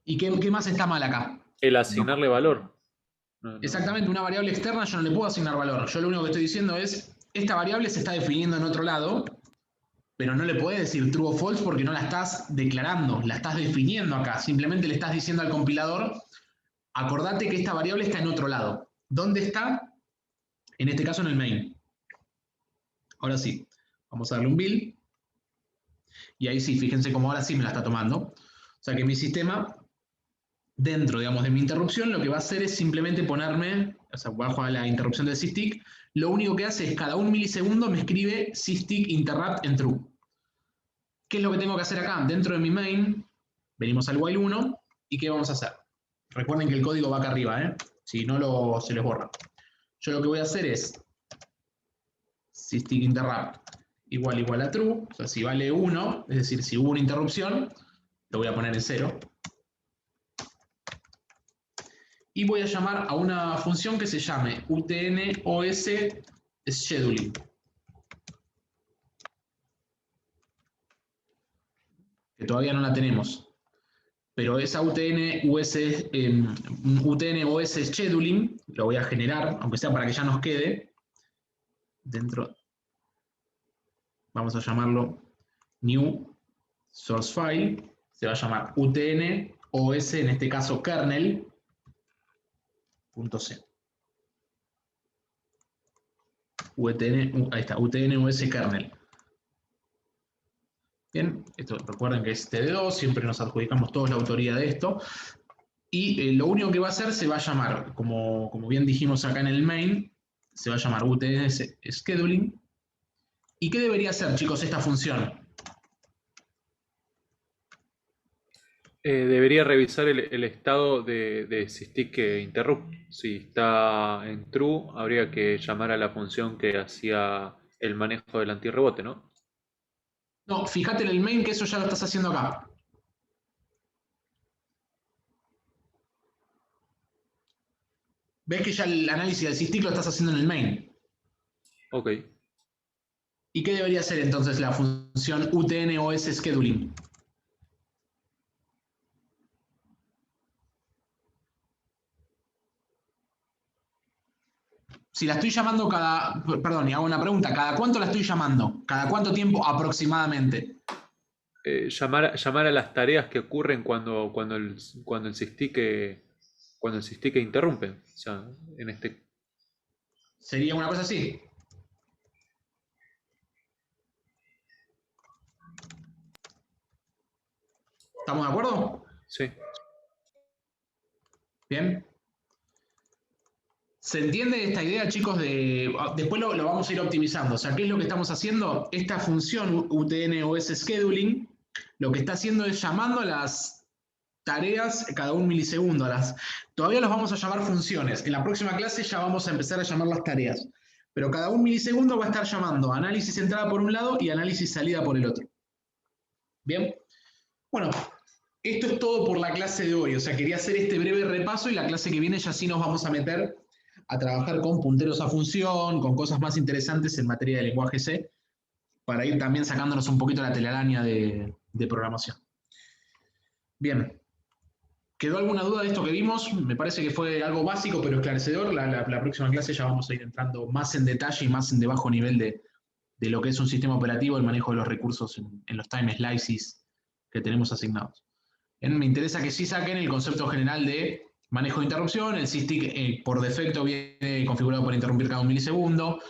¿Y qué más está mal acá? El asignarle valor. Exactamente, una variable externa yo no le puedo asignar valor. Yo lo único que estoy diciendo es, esta variable se está definiendo en otro lado, pero no le puedes decir true o false porque no la estás declarando, la estás definiendo acá. Simplemente le estás diciendo al compilador, acordate que esta variable está en otro lado. ¿Dónde está? En este caso en el main. Ahora sí, vamos a darle un build. Y ahí sí, fíjense cómo ahora sí me la está tomando. O sea que mi sistema, dentro, digamos, de mi interrupción, lo que va a hacer es simplemente ponerme, o sea, bajo a la interrupción del sysdig, lo único que hace es cada 1 milisegundo me escribe sysdig interrupt en true. ¿Qué es lo que tengo que hacer acá? Dentro de mi main, venimos al while 1, ¿y qué vamos a hacer? Recuerden que el código va acá arriba, si no se les borra. Yo lo que voy a hacer es sysdig interrupt igual a true, o sea, si vale 1, es decir, si hubo una interrupción, lo voy a poner en 0. Y voy a llamar a una función que se llame utnos scheduling. Que todavía no la tenemos. Pero esa utnos scheduling lo voy a generar, aunque sea para que ya nos quede. Dentro, vamos a llamarlo new source file. Se va a llamar utnos, en este caso kernel. .c. Ahí está, utnos kernel. Bien, esto recuerden que es TD2, siempre nos adjudicamos todos la autoría de esto. Y lo único que va a hacer se va a llamar, como bien dijimos acá en el main, se va a llamar utns scheduling. ¿Y qué debería hacer, chicos, esta función? Debería revisar el estado de sysdisk interrupt. Si está en true, habría que llamar a la función que hacía el manejo del antirrebote, ¿no? No, fíjate en el main que eso ya lo estás haciendo acá. ¿Ves que ya el análisis del sysdisk lo estás haciendo en el main? Ok. ¿Y qué debería hacer entonces la función UTN-OS Scheduling? Si la estoy llamando perdón, y hago una pregunta, ¿cada cuánto la estoy llamando? ¿Cada cuánto tiempo aproximadamente? Llamar a las tareas que ocurren cuando el sysdisk interrumpe. O sea, en este. Sería una cosa así. ¿Estamos de acuerdo? Sí. Bien. ¿Se entiende esta idea, chicos? Después lo vamos a ir optimizando. O sea, ¿qué es lo que estamos haciendo? Esta función UTN-OS Scheduling, lo que está haciendo es llamando a las tareas cada un milisegundo. Todavía los vamos a llamar funciones. En la próxima clase ya vamos a empezar a llamar las tareas. Pero cada un milisegundo va a estar llamando análisis entrada por un lado y análisis salida por el otro. ¿Bien? Bueno, esto es todo por la clase de hoy. O sea, quería hacer este breve repaso y la clase que viene ya sí nos vamos a meter a trabajar con punteros a función, con cosas más interesantes en materia de lenguaje C, para ir también sacándonos un poquito la telaraña de programación. Bien. ¿Quedó alguna duda de esto que vimos? Me parece que fue algo básico pero esclarecedor. La próxima clase ya vamos a ir entrando más en detalle y más en de bajo nivel de lo que es un sistema operativo, el manejo de los recursos en los time slices que tenemos asignados. Me interesa que sí saquen el concepto general de manejo de interrupción. El sysdisk por defecto viene configurado para interrumpir cada un milisegundo.